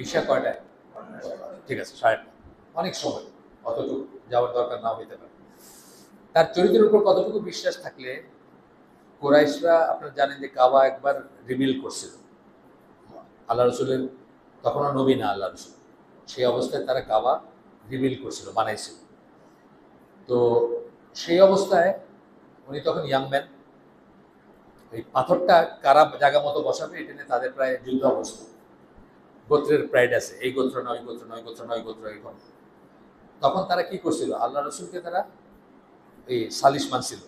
ঈশা কয়টায়? ঠিক আছে, 8:30। অনেক সময়, অতটুকু যাওয়ার দরকার না হইতে পারে। তার চরিত্রের উপর কতটুকু বিশ্বাস থাকলে, কুরাইশরা আপনারা জানেন যে কাবা একবার রিবিল করছিল আল্লাহ রসুলের, তখনও নবী না আল্লাহ রসুল, সেই অবস্থায় তারা কাবা রিবিল করছিল, বানাইছিল। তো সেই অবস্থায় উনি তখন ইয়াংম্যান, এই পাথরটা কারা জায়গা মতো বসাবে এটা নিয়ে তাদের প্রায় যুদ্ধ অবস্থা। গোত্রের প্রাইড আছে, এই গোত্র না ওই গোত্র, নয় গোত্র নয় গোত্র, এরকম। তখন তারা কি করছিল, আল্লাহ রসুলকে তারা এই সালিশ মানছিল,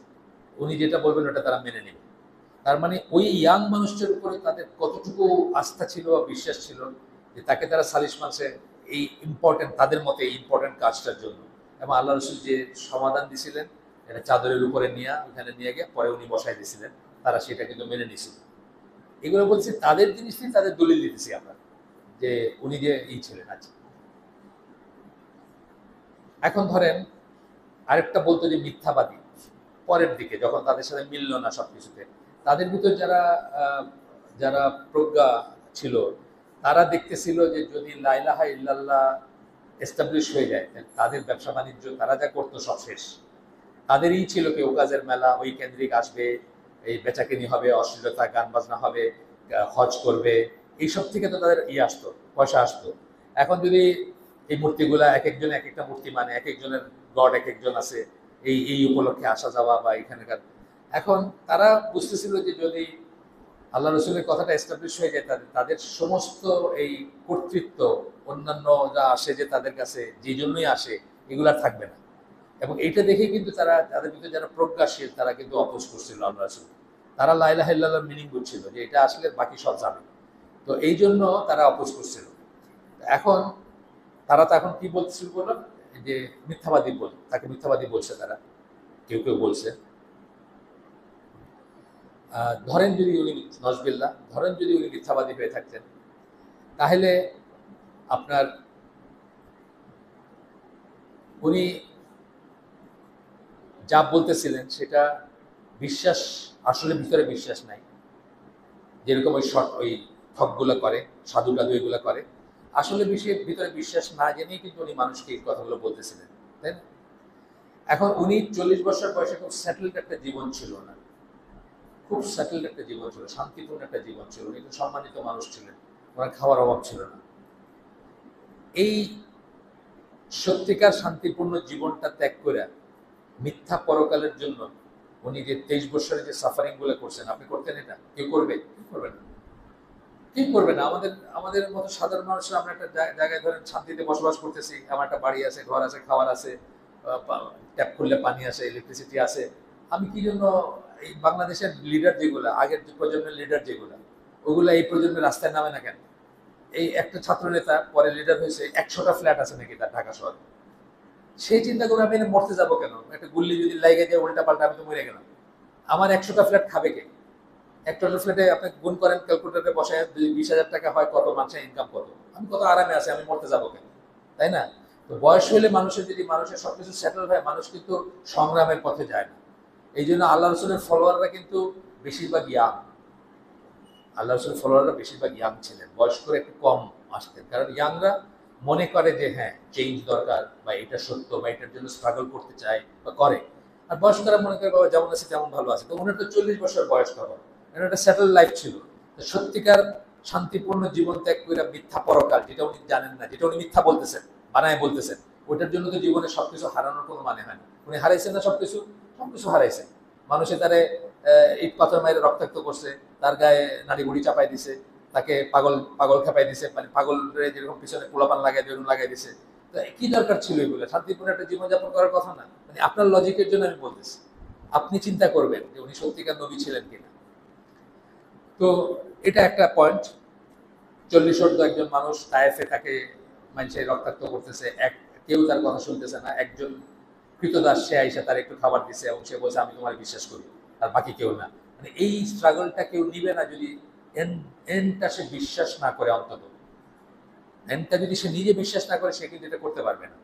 উনি যেটা বলবেন ওটা তারা মেনে নেবে। তার মানে ওই ইয়াং মানুষটার উপরে তাদের কতটুকু আস্থা ছিল বা বিশ্বাস ছিল যে তাকে তারা সালিশ মানছে এই ইম্পর্টেন্ট, তাদের মতে এই ইম্পর্টেন্ট কাজটার জন্য। এবং আল্লাহ রসুল যে সমাধান দিছিলেন, এটা চাদরের উপরে নিয়ে ওখানে নিয়ে গিয়ে পরে উনি বসাই দিয়েছিলেন, তারা সেটা কিন্তু মেনে নিছিল। এগুলো বলছি তাদের জিনিসই তাদের দলিল দিতেছি আমরা, যে উনি যে ছিলেন। আচ্ছা, এখন ধরেন আরেকটা বলতো যে মিথ্যাবাদী, পরের দিকে যখন তাদের সাথে মিলল না সবকিছুতে, তাদের ভিতর যারা যারা প্রজ্ঞা ছিল, তারা দেখতেছিল যে যদি লা ইলাহা ইল্লাল্লাহ এস্টাবলিশ হয়ে যায়, তাদের ব্যবসা বাণিজ্য তারা যা করতো সব শেষ। তাদেরই ছিল কেউ কাজের মেলা ওই কেন্দ্রিক আসবে, এই বেচাকেনি হবে, অশ্লীলতা গান বাজনা হবে, হজ করবে, এইসব থেকে তো তাদের আসতো, পয়সা আসতো। এখন যদি এই মূর্তিগুলা এক একজন এক একটা মূর্তি, মানে এক একজনের গড এক একজন আছে, এই উপলক্ষে আসা যাওয়া বা এখানকার, এখন তারা বুঝতেছিল যে যদি আল্লাহ রসুলের কথাটা এস্টাবলিশ হয়ে যায়, তাদের সমস্ত এই কর্তৃত্ব অন্যান্য যা আসে যে তাদের কাছে, যে জন্যই আসে, এগুলা থাকবে না। এবং এইটা দেখেই কিন্তু তারা, তাদের ভিতরে যারা প্রজ্ঞাশীল, তারা কিন্তু অপোজ করছিল আল্লাহ রসুল। তারা লা ইলাহা ইল্লাল্লাহর মিনিং বুঝছিল যে এটা আসলে বাকি সব যাবে, তো এই জন্য তারা অপোজ করছিল। এখন তারা তো এখন কি বলছিল বলো, যে মিথ্যাবাদী বল, তাকে মিথ্যাবাদী বলছে তারা, কেউ কেউ বলছে। ধরেন যদি উনি নজবিল্লাহ, ধরেন যদি উনি মিথ্যাবাদী হয়ে থাকতেন, তাহলে আপনার উনি যা বলতেছিলেন সেটা বিশ্বাস, আসলে ভিতরে বিশ্বাস নাই, যেরকম ওই ঠকগুলো করে, সাধু টাধু এগুলো করে, আসলে ভিতরে বিশ্বাস না জেনেই কিন্তু উনি মানুষকে এই কথাগুলো বলতেছিলেন, তাই না? এখন উনি 40 বছর বয়সে খুব সেটেলড একটা জীবন ছিল না, খুব সেটেলড একটা জীবন ছিল, শান্তিপূর্ণ একটা জীবন ছিল, উনি একটু সম্মানিত মানুষ ছিলেন, ওনার খাওয়ার অভাব ছিল না। এই সত্যিকার শান্তিপূর্ণ জীবনটা ত্যাগ করে মিথ্যা পরকালের জন্য উনি যে 23 বছরে যে সাফারিং গুলো করছেন, আপনি করতেন? এটা কেউ করবে? কি করবে না, কি করবে না? আমাদের আমাদের মতো সাধারণ মানুষরা আমরা একটা জায়গায় ধরেন শান্তিতে বসবাস করতেছি, আমার একটা বাড়ি আছে, ঘর আছে, খাবার আছে, ট্যাপ খুললে পানি আছে, ইলেকট্রিসিটি আছে। আমি কি জন্য এই বাংলাদেশের লিডার যেগুলো, আগের প্রজন্মের লিডার যেগুলো, ওগুলো এই প্রজন্মের রাস্তায় নামে না কেন? এই একটা ছাত্র নেতা পরে লিডার হয়েছে, 100টা ফ্ল্যাট আছে নাকি তার ঢাকা শহরে, সেই চিন্তা করে আমি মরতে যাবো কেন? একটা গুল্লি যদি লাগে যায় উল্টা পাল্টা, আমি তো মরে গেলাম। আমার 100টা ফ্ল্যাট খাবে কে? একটা ফ্ল্যাটে আপনি গুণ করেন, ক্যালকুলেটারে বসে 20,000 টাকা হয় কত, মানুষের ইনকাম কত, আমি কত আরামে আছি, আমি মরতে যাবো কেন? তাই না? তো বয়স হলে মানুষের, যদি মানুষের সবকিছু সেটেল হয়, মানুষ কিন্তু সংগ্রামের পথে যায় না। এই জন্য আল্লাহ রসুলের ফলোয়াররা কিন্তু বেশিরভাগ ইয়াং, আল্লাহ রসুলের ফলোয়াররা বেশিরভাগ ইয়াং ছিলেন, বয়স্করা একটু কম আসতেন, কারণ ইয়াংরা মনে করে যে হ্যাঁ চেঞ্জ দরকার, বা এটা সত্য, বা এটার জন্য স্ট্রাগল করতে চায় বা করে। আর বয়স্করা মনে করে বাবা যেমন আছে তেমন ভালো আছে। তো ওনার তো 40 বছর বয়স তখন, একটা সেটেল লাইফ ছিল। সত্যিকার শান্তিপূর্ণ জীবন ত্যাগ করে মিথ্যা পরকাল, যেটা উনি জানেন না, যেটা উনি মিথ্যা বলতেছেন, বানায় বলতেছেন, ওটার জন্য তো জীবনে সবকিছু হারানোর কোনো মানে হয় না। উনি হারাইছেন না সবকিছু, সবকিছু হারাইছেন। মানুষে তারে ইট পাথর মাইরে রক্তাক্ত করছে, তার গায়ে নাড়ি বুড়ি চাপাই দিছে, তাকে পাগল পাগল খেপাই দিছে, মানে পাগলের যেরকম পিছনে পোলাপান লাগাই যেরকম লাগাই দিছে। তো কি দরকার ছিল এগুলো? শান্তিপূর্ণ একটা জীবনযাপন করার কথা না? মানে আপনার লজিকের জন্য আমি বলতেছি, আপনি চিন্তা করবেন যে উনি সত্যিকার নবী ছিলেন কিনা। তো এটা একটা পয়েন্ট। 40 একজন মানুষ তায়েফে, তাকে মানুষের রক্তাক্ত করতেছে, কেউ তার কথা শুনতেছে না। একজন কৃতদাস সে আইসা তার একটু খাবার দিছে, এবং সে বলছে আমি তোমার বিশ্বাস করি, আর বাকি কেউ না। মানে এই স্ট্রাগলটা কেউ নিবে না যদি এন্ডটা সে বিশ্বাস না করে। অন্তত এন্ডটা যদি সে নিজে বিশ্বাস না করে, সে কিন্তু এটা করতে পারবে না।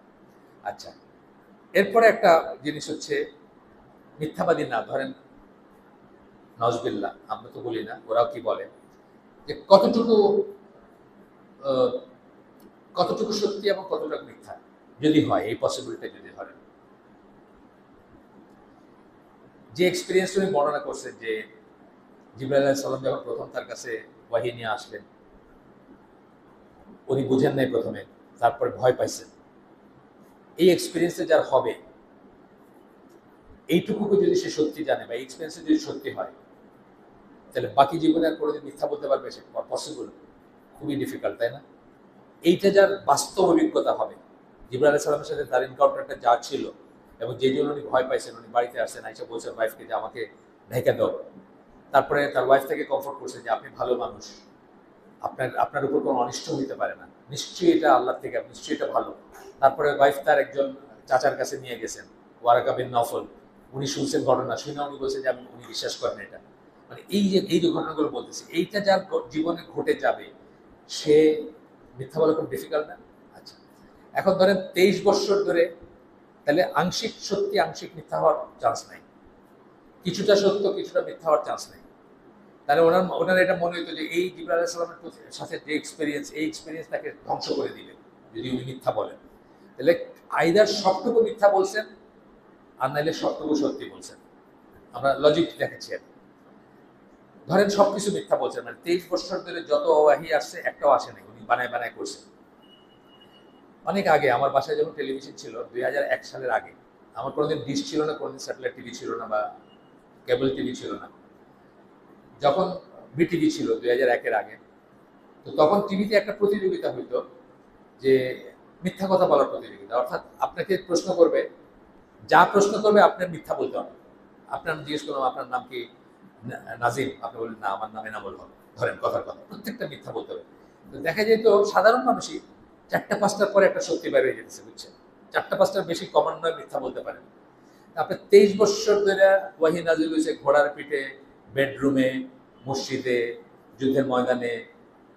আচ্ছা, এরপরে একটা জিনিস হচ্ছে, মিথ্যাবাদী না, ধরেন নজবিল্লা, আমরা তো বলি না, ওরাও কি বলে, যে কতটুকু কতটুকু সত্যি এবং কতটুকু মিথ্যা যদি হয়, এই পসিবিলিটি যদি ধরেন। যে এক্সপিরিয়েন্স উনি বর্ণনা করছেন, যে জিবরাইল আলাইহিস সালাম যখন প্রথম তার কাছে ওয়াহী নিয়ে আসলেন, উনি বুঝেন নাই প্রথমে, তারপরে ভয় পাইছেন। এই এক্সপিরিয়েন্সে যার হবে, এইটুকু যদি সে সত্যি জানে, বা এই এক্সপিরিয়েন্সে যদি সত্যি হয়, তাহলে বাকি জীবনে আর কোনোদিন মিথ্যা বলতে পারবে সে? পসিবল? খুবই ডিফিকাল্ট, তাই না? এইটা যার বাস্তব অভিজ্ঞতা হবে, জিবরাইল আলাইহিস সালামের সাথে তার এনকাউন্টারটা যা ছিল, এবং যে জন্য উনি ভয় পাইছেন, উনি বাড়িতে আসছেন, আইসা বলছেন ওয়াইফকে যে আমাকে ঢেকে দাও, তারপরে তার ওয়াইফ থেকে কমফোর্ট করছে যে আপনি ভালো মানুষ, আপনার উপর কোনো অনিষ্ট হইতে পারে না, নিশ্চয়ই এটা আল্লাহর থেকে, নিশ্চয়ই এটা ভালো। তারপরে ওয়াইফ তার একজন চাচার কাছে নিয়ে গেছেন, ওয়ারাকা বিন নফল। উনি শুনছেন ঘটনা, শুনে উনি বলছেন যে উনি বিশ্বাস করেন এটা। মানে এই যে ঘটনাগুলো বলতেছে, এইটা যার জীবনে ঘটে যাবে সে মিথ্যা বলা খুব ডিফিকাল্ট না। আচ্ছা, এখন ধরেন 23 বছর ধরে, তাহলে আংশিক সত্যি আংশিক মিথ্যা হওয়ার চান্স নাই, কিছুটা সত্য কিছুটা মিথ্যা হওয়ার চান্স নেই। তাহলে ওনার এটা মনে হতো যে এই জিবরাইল আলাইহিস সালামের সাথে যে এক্সপিরিয়েন্স, এই এক্সপিরিয়েন্স তাকে ধ্বংস করে দিবে যদি উনি মিথ্যা বলেন। তাহলে আইদার সবটুকু মিথ্যা বলছেন আর নাইলে সবটুকু সত্যি বলছেন। আমরা লজিক দেখেছি। ধরেন সবকিছু মিথ্যা বলছেন, মানে 23 বছর ধরে যত ওয়াহি আসছে একটাও আসে নাই, উনি বানায় বানায় করছেন। অনেক আগে আমার বাসায় যখন টেলিভিশন ছিল 2001 সালের আগে, আমার কোনোদিন ডিশ ছিল না, কোনোদিন স্যাটেলাইট টিভি ছিল না বা কেবল টিভি ছিল না। যখন বিটিভি ছিল 2001-এর আগে, তো তখন টিভিতে একটা প্রতিযোগিতা হইতো যে মিথ্যা কথা বলার প্রতিযোগিতা। অর্থাৎ আপনাকে প্রশ্ন করবে, যা প্রশ্ন করবে আপনার মিথ্যা বলতে হবে। আপনার জিজ্ঞেস করলাম আপনার নাম কি নাজিম, আপনি বললেন না আমার নাম এনামুল হক, ধরেন কথার কথা, প্রত্যেকটা মিথ্যা বলতে হবে। তো দেখা যেত সাধারণ মানুষই 4টা-5টার পরে একটা সত্যি বের হয়ে যেতেছে, বুঝছেন? 4টা-5টার বেশি ক্রমান্বয়ে মিথ্যা বলতে পারেন। আপনার 23 বছর ধরে ওয়াহি নাজিল হয়েছে ঘোড়ার পিঠে, বেডরুমে, মসজিদে, যুদ্ধের ময়দানে,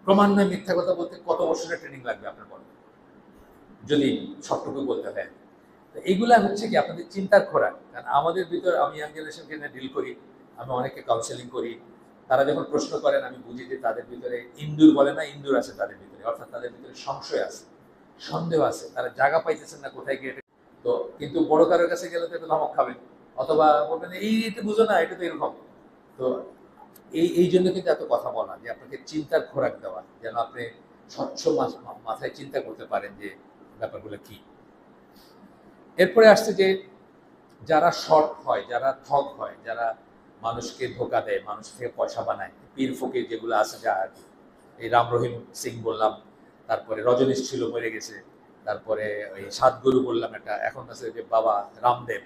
ক্রমান্বয়ে মিথ্যা কথা বলতে কত বছরের ট্রেনিং লাগবে আপনার বলেন, যদি সবটুকু বলতে হয়। এইগুলা হচ্ছে কি আপনাদের চিন্তার খোরাক। কারণ আমাদের ভিতর, আমি ইয়াং জেনারেশনকে নিয়ে ডিল করি, আমি অনেককে কাউন্সেলিং করি, তারা যখন প্রশ্ন করেন আমি বুঝি যে তাদের ভিতরে ইন্দুর বলে না, ইন্দুর আছে তাদের ভিতরে, অর্থাৎ তাদের ভিতরে সংশয় আছে, সন্দেহ আছে, তারা জায়গা পাইতেছেন না কোথায় গিয়ে। তো কিন্তু বড় কারোর কাছে গেলে তো একটু ধমক খাবেন, অথবা বলবেন এটা বুঝো না, এটা তো এরকম। তো এই জন্য কিন্তু এত কথা বলা, যে আপনাকে চিন্তার খোরাক দেওয়া, যেন আপনি স্বচ্ছ মাথায় চিন্তা করতে পারেন যে ব্যাপারগুলো কি। এরপরে আসছে যে যারা শর্ট হয়, যারা ঠগ হয়, যারা মানুষকে ধোকা দেয়, মানুষ থেকে পয়সা বানায়, পীর ফকির যেগুলো আছে, যা এই রাম রহিম সিং বললাম, তারপরে রজনীশ ছিল মরে গেছে, তারপরে ওই সাতগুরু বললাম একটা, এখন আছে যে বাবা রামদেব,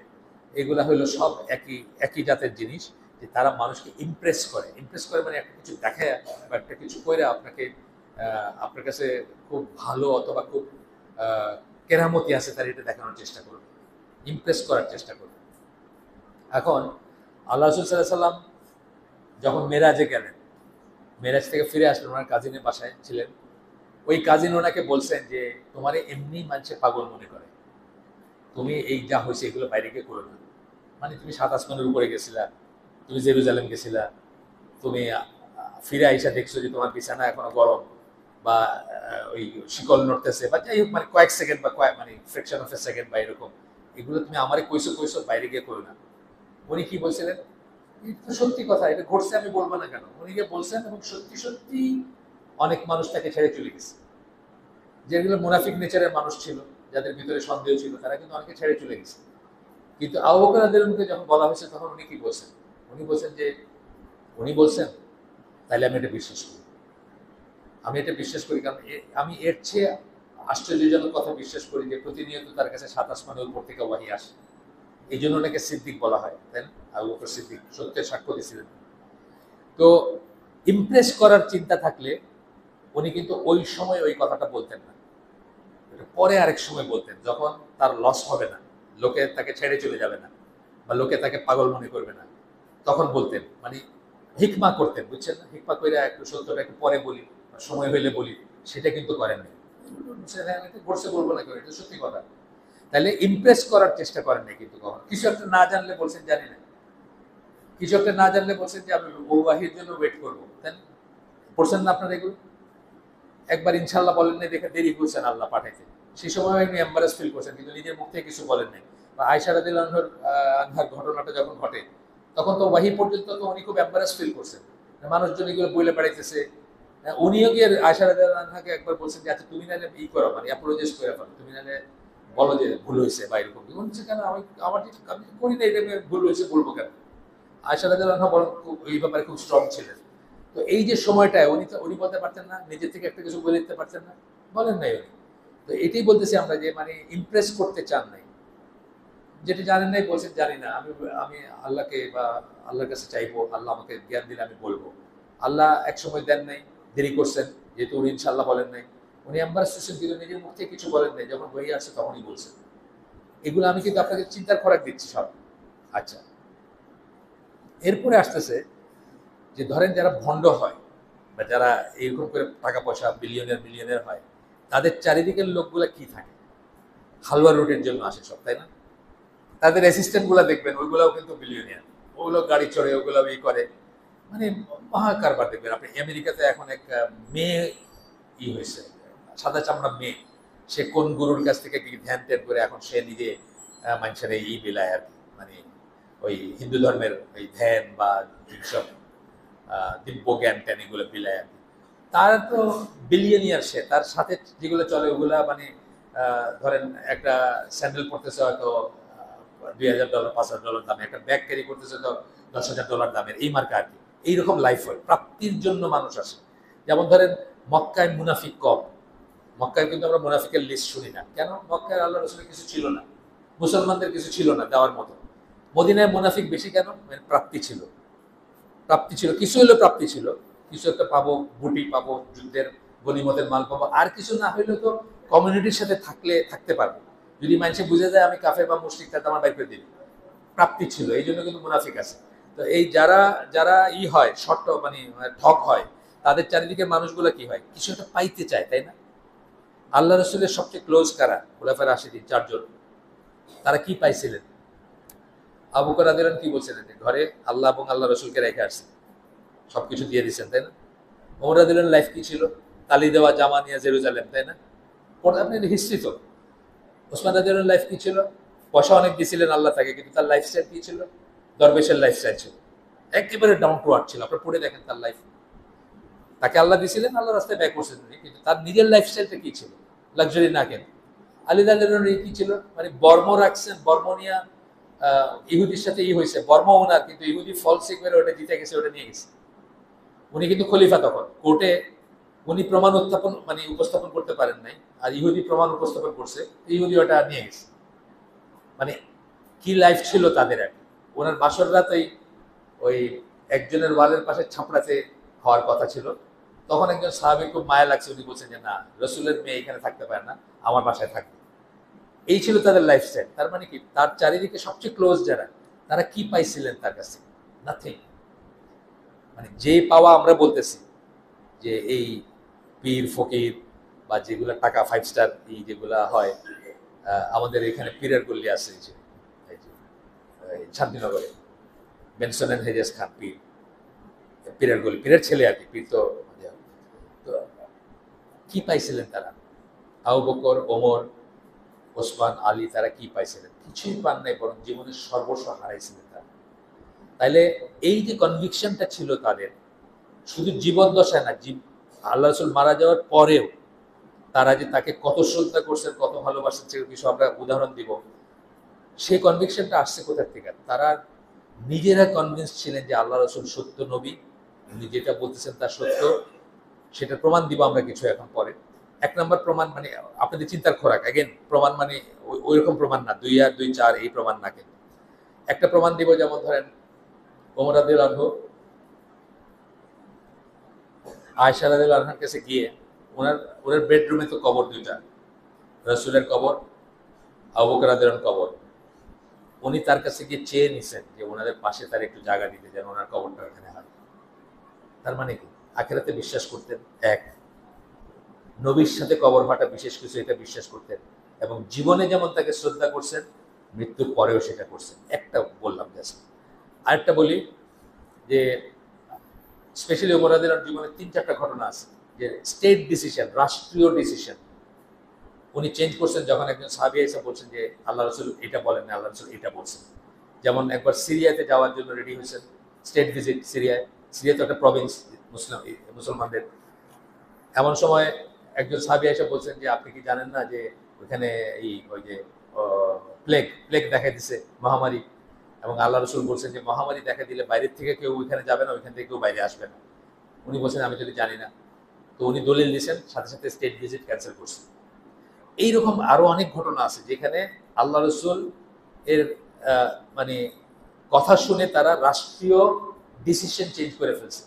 এগুলা হলো সব একই জাতের জিনিস, যে তারা মানুষকে ইমপ্রেস করে মানে একটা কিছু দেখায় বা একটা কিছু করে আপনাকে আপনার কাছে খুব ভালো অথবা খুব কেরামতি আছে তার এটা দেখানোর চেষ্টা করবে, ইমপ্রেস করার চেষ্টা করবে। এখন আল্লাহ রাসূল সাল্লাল্লাহু আলাইহি সাল্লাম যখন মেরাজে গেলেন, মেরাজ থেকে ফিরে আসলেন, ওনার কাজিনের বাসায় ছিলেন, ওই কাজিন ওনাকে বলছেন যে তোমারে এমনি মানুষে পাগল মনে করে, তুমি এই যা হয়েছে এগুলো বাইরে গিয়ে করো না। মানে তুমি 7 আসমানের উপরে গেছিলা, তুমি জেরুজালেম গেছিলা, তুমি ফিরে আইসা দেখছো যে তোমার বিছানা এখনো গরম, বা ওই শিকল নড়তেছে, বা যাই হোক, মানে কয়েক সেকেন্ড বা মানে ফ্র্যাকশন অফ এ সেকেন্ড বা এরকম, এগুলো তুমি আমারে কইছো বাইরে গিয়ে করো না। উনি কি বলছিলেন? এটা তো সত্যি কথা, এটা ঘটছে, আমি বলবো না কেন? উনি গিয়ে বলছেন, এবং সত্যি সত্যি অনেক মানুষ তাকে ছেড়ে চলে গেছে। যেগুলো মুনাফিক নেচারের মানুষ ছিল, যাদের ভিতরে সন্দেহ ছিল, তারা কিন্তু অনেকে ছেড়ে চলে গেছে। কিন্তু আবু বকর রাদিয়াল্লাহু আনহুকে যখন বলা হয়েছে, তখন উনি কি বলছেন? উনি বলছেন তাহলে আমি এটা বিশ্বাস করি, কারণ আমি এর চেয়ে আশ্চর্যজনক কথা বিশ্বাস করি যে প্রতিনিয়ত তার কাছে 7 আসমানের উপর থেকে ওয়াহী আসে। এই জন্য ওনাকে সিদ্দিক বলা হয়, তাই না? আবু বকর সিদ্দিক সত্যের সাক্ষ্য দিয়েছিলেন। তো ইমপ্রেস করার চিন্তা থাকলে উনি কিন্তু ওই সময় ওই কথাটা বলতেন না, পরে আরেক সময় বলতেন, যখন তার লস হবে না, লোকে তাকে ছেড়ে চলে যাবে না, বা লোকে তাকে পাগল মনে করবে না, তখন বলতেন। মানে হিকমা করতেন, বুঝছেন না? হিকমা করে একটু সত্যটা একটু পরে বলি, সময় হইলে বলি, সেটা কিন্তু করেন নাই। ঘটছে বলবো না কেউ, এটা সত্যি কথা। তাহলে ইমপ্রেস করার চেষ্টা করেন নাই কিন্তু কখন। কিছু একটা না জানলে বলছেন জানি না, কিছু একটা না জানলে বলছেন যে আমি বৌবাহির জন্য ওয়েট করবো, তাই না? পড়ছেন না আপনারা এগুলো? একবার ইনশাল্লাহ বলেন নাই দেখে দেরি করছেন আল্লাহ পাঠাইতে, সেই সময় আপনি এম্বারেস ফিল করছেন, কিন্তু নিজের মুখ থেকে কিছু বলেন নাই। বা আয়েশা রাদিয়াল্লাহু আনহার ঘটনাটা যখন ঘটে, তখন তো ওয়াহি পর্যন্ত তো উনি খুব এম্বারেস ফিল করছেন, মানুষজন এগুলো বইলে বেড়াইতেছে। উনিও গিয়ে আয়েশা রাদিয়াল্লাহু আনহাকে একবার বলছেন যে আচ্ছা তুমি নাহলে ই করো, মানে অ্যাপোলজাইজ করে ফেলো, তুমি নাহলে বলো যে ভুল হয়েছে বা এরকম। বলছে কেন, আমি করি না, এটা ভুল হয়েছে বলবো কেন? আয়েশা রাদিয়াল্লাহু আনহা বরং এই ব্যাপারে খুব স্ট্রং ছিলেন। তো এই যে সময়টায় উনি বলতে পারতেন না, নিজের থেকে একটা কিছু বলে দিতে পারতেন না, বলেন নাই উনি। তো এটাই বলতেছি আমরা, যে মানে ইমপ্রেস করতে চান নাই, যেটা জানেন নাই বলছেন জানি না, আমি আমি আল্লাহকে বা আল্লাহর কাছে চাইবো, আল্লাহ আমাকে জ্ঞান দিলে আমি বলবো। আল্লাহ এক সময় দেন নাই, দেরি করছেন, যেহেতু উনি ইনশাআল্লাহ বলেন নাই। উনি একবার সুশীল কিন্তু নিজের মুখ থেকে কিছু বলেন নাই, যখন হয়ে আসছে তখনই বলছেন। এগুলো আমি কিন্তু আপনাকে চিন্তার খোরাক দিচ্ছি সব। আচ্ছা, এরপরে আসতেছে যে ধরেন যারা ভণ্ড হয় বা যারা এরকম করে টাকা পয়সা বিলিয়নের মিলিয়নের হয়, তাদের চারিদিকের লোকগুলা কি থাকে? হালুয়া রুটের জন্য আসে সব, তাই না? তাদের অ্যাসিস্ট্যান্ট গুলা দেখবেন, ওইগুলাও কিন্তু বিলিয়নিয়ার। ওগুলো গাড়ি চড়ে, ওগুলো করে, মানে মহা কারবার দেখবেন আপনি। আমেরিকাতে এখন এক মেয়ে হয়েছে, সাদা চামড়া মেয়ে, সে কোন গুরুর কাছ থেকে কি ধ্যান ধ্যান করে এখন সে নিজে মানুষের বিলায় আর কি, মানে ওই হিন্দু ধর্মের ওই ধ্যান বা যেসব দিব্য জ্ঞান ট্যান এগুলো বিলায় আর কি। তার তো বিলিয়নিয়ার সে, তার সাথে যেগুলো চলে ওগুলা মানে ধরেন একটা স্যান্ডেল পড়তেছে হয়তো $2000 $5000 দামে, একটা ব্যাগ ক্যারি করতেছে তো $10,000 দামের, এই মার্কা আর কি। এইরকম লাইফ হয়, প্রাপ্তির জন্য মানুষ আসে। যেমন ধরেন মক্কায় মুনাফিক কম, মক্কায় কিন্তু আমরা মুনাফিকের লিস্ট শুনি না কেন? মক্কায় আল্লাহ রসুলের কিছু ছিল না, মুসলমানদের কিছু ছিল না দেওয়ার মতো। মদিনায় মুনাফিক বেশি কেন? মানে প্রাপ্তি ছিল, প্রাপ্তি ছিল, কিছু হলেও প্রাপ্তি ছিল, কিছু একটা পাবো, বুটি পাবো, যুদ্ধের গনিমতের মাল পাবো, আর কিছু না হইলেও তো কমিউনিটির সাথে থাকলে থাকতে পারবো। যদি মানুষে বুঝে যায় আমি কাফের বা মুশরিক, তাতে আমার বাইর করে দিবি, প্রাপ্তি ছিল, এই জন্য কিন্তু মুনাফিক আছে। তো এই যারা যারা হয় শর্ত মানে ঠক হয়, তাদের চারিদিকে মানুষগুলো কি হয়, কিছু একটা পাইতে চায়, তাই না? আল্লাহ রসুলের সবচেয়ে ক্লোজ কারা? খোলাফায়ে রাশিদিন 4 জন। তারা কি পাইছিলেন? আবু বকর রাদিয়াল্লাহু আনহু কি বলছিলেন? ঘরে আল্লাহ এবং আল্লাহ রসুলকে রেখে আসছেন, সবকিছু দিয়ে দিচ্ছেন, তাই না? ওমর রাদিয়াল্লাহু আনহু লাইফ কি ছিল? তালি দেওয়া জামা নিয়ে জেরুজালেম, তাই না? আপনি হিস্ট্রি তো। ওসমান রাদিয়াল্লাহু আনহু লাইফ কি ছিল? পয়সা অনেক দিয়েছিলেন আল্লাহ তাকে, কিন্তু তার লাইফস্টাইল কি ছিল? দরবেশের লাইফস্টাইল ছিল, একেবারে ডাউন টু আর্থ ছিল। আপনার পড়ে দেখেন তার লাইফ। তাকে আল্লাহ দিয়েছিলেন, আল্লাহ রাস্তায় ব্যয় করছেন তিনি, কিন্তু তার নিজের লাইফস্টাইলটা কি ছিল? লাক্সারি না কেন? আলী রাদিয়াল্লাহু আনহু কি ছিল? মানে বর্ম রাখছেন, বর্ম নিয়ে ইহুদির সাথে হয়েছে, বর্ম ওনার, কিন্তু ইহুদি ফলসিক করে ওটা জিতে গেছে, ওটা নিয়ে গেছে। উনি কিন্তু খলিফা, তখন কোর্টে উনি প্রমাণ উত্থাপন মানে উপস্থাপন করতে পারেন নাই, আর ইহুদি প্রমাণ উপস্থাপন করছে, ইহুদি ওটা নিয়ে গেছে। মানে কি লাইফ ছিল তাদের আর কি। ওনার বাসর রাত ওই একজনের ওয়ালের পাশে ছাপড়াতে হওয়ার কথা ছিল, তখন একজন সাহাবী খুব মায়া লাগছে, উনি বলছেন যে না, রসুলের মেয়ে এখানে থাকতে পারে না, আমার বাসায় থাকবে। এই ছিল তাদের লাইফস্টাইল। তার মানে কি, তার চারিদিকে সবচেয়ে ক্লোজ যারা, তারা কি পাইছিলেন তার কাছে? নাথিং। মানে যে পাওয়া আমরা বলতেছি যে এই পীর ফকির বা যেগুলো টাকা 5 স্টার এই যেগুলা হয়, আমাদের এখানে পীরের গল্লি আছে, এই যে শান্তিনগরে বেনসন এন্ড হেজেস খান পীর, পীরের গল্লি, পীরের ছেলে আর কি, পীর তো। তো কি পাইছিলেন তারা? আবু বকর, ওমর, ওসমান, আলী, তারা কি পাইছিলেন? কিছুই পান নাই, বরং জীবনের সর্বস্ব হারাইছিলেন তারা। তাইলে এই যে কনভিকশনটা ছিল তাদের, শুধু জীবন দশায় না, আল্লাহ রসুল মারা যাওয়ার পরেও তারা যে তাকে কত শ্রদ্ধা করছেন, কত ভালোবাসেন, সেগুলো কিছু আমরা উদাহরণ দিব। সেই কনভিকশনটা আসছে কোথা থেকে? তারা নিজেরা কনভিন্স ছিলেন যে আল্লাহ রসুল সত্য নবী, উনি যেটা বলতেছেন তা সত্য। সেটা প্রমাণ দিব আমরা কিছু এখন পরে। 1 নম্বর প্রমাণ, মানে আপনাদের চিন্তার খোরাক, অ্যাগেন প্রমাণ মানে ওইরকম প্রমাণ না, 2 আর 2 4 এই প্রমাণ না, কিন্তু একটা প্রমাণ দিব। যেমন ধরেন ওমর রাদিয়াল্লাহু আনহু আয়েশা রাদিয়াল্লাহু আনহার কাছে গিয়ে, ওনার ওনার বেডরুমে তো কবর 2টা, রসুলের কবর, আবু বকর রাদিয়াল্লাহু আনহুর কবর। উনি তার কাছে গিয়ে চেয়ে নিছেন যে ওনাদের পাশে তার একটু জায়গা দিতে, যেন ওনার কবরটা ওখানে হয়। তার মানে কি, আখিরাতে বিশ্বাস করতেন, এক, নবীর সাথে কবর ভাটা বিশেষ কিছু, এটা বিশ্বাস করতেন, এবং জীবনে যেমন তাকে শ্রদ্ধা করছেন, মৃত্যুর পরেও সেটা করছেন। একটা বললাম জাস্ট। আরেকটা বলি যে স্পেশালি ওমর রাদিয়াল্লাহু আনহুর জীবনে 3-4টা ঘটনা আছে যে স্টেট ডিসিশন, রাষ্ট্রীয় ডিসিশন উনি চেঞ্জ করছেন, যখন একজন সাহাবী এসে বলছেন যে আল্লাহ রসুল এটা বলেন না, আল্লাহ রসুল এটা বলছেন। যেমন একবার সিরিয়াতে যাওয়ার জন্য রেডি হয়েছেন, স্টেট ভিজিট সিরিয়ায়। সিরিয়া তো একটা প্রভিন্স মুসলমানদের। এমন সময় একজন সাহাবী এসে বলছেন যে আপনি কি জানেন না যে ওইখানে ওই যে প্লেগ প্লেগ দেখা দিছে, মহামারী, এবং আল্লাহ রসুল বলছেন যে মহামারী দেখা দিলে বাইরের থেকে কেউ ওইখানে যাবে না, ওইখান থেকে কেউ বাইরে আসবে না। উনি বলছেন আমি যদি জানি না। তো উনি দলিল দিয়েছেন, সাথে সাথে স্টেট ভিজিট ক্যান্সেল করছেন। এইরকম আরো অনেক ঘটনা আছে যেখানে আল্লাহ রসুল এর মানে কথা শুনে তারা রাষ্ট্রীয় ডিসিশন চেঞ্জ করে ফেলছে।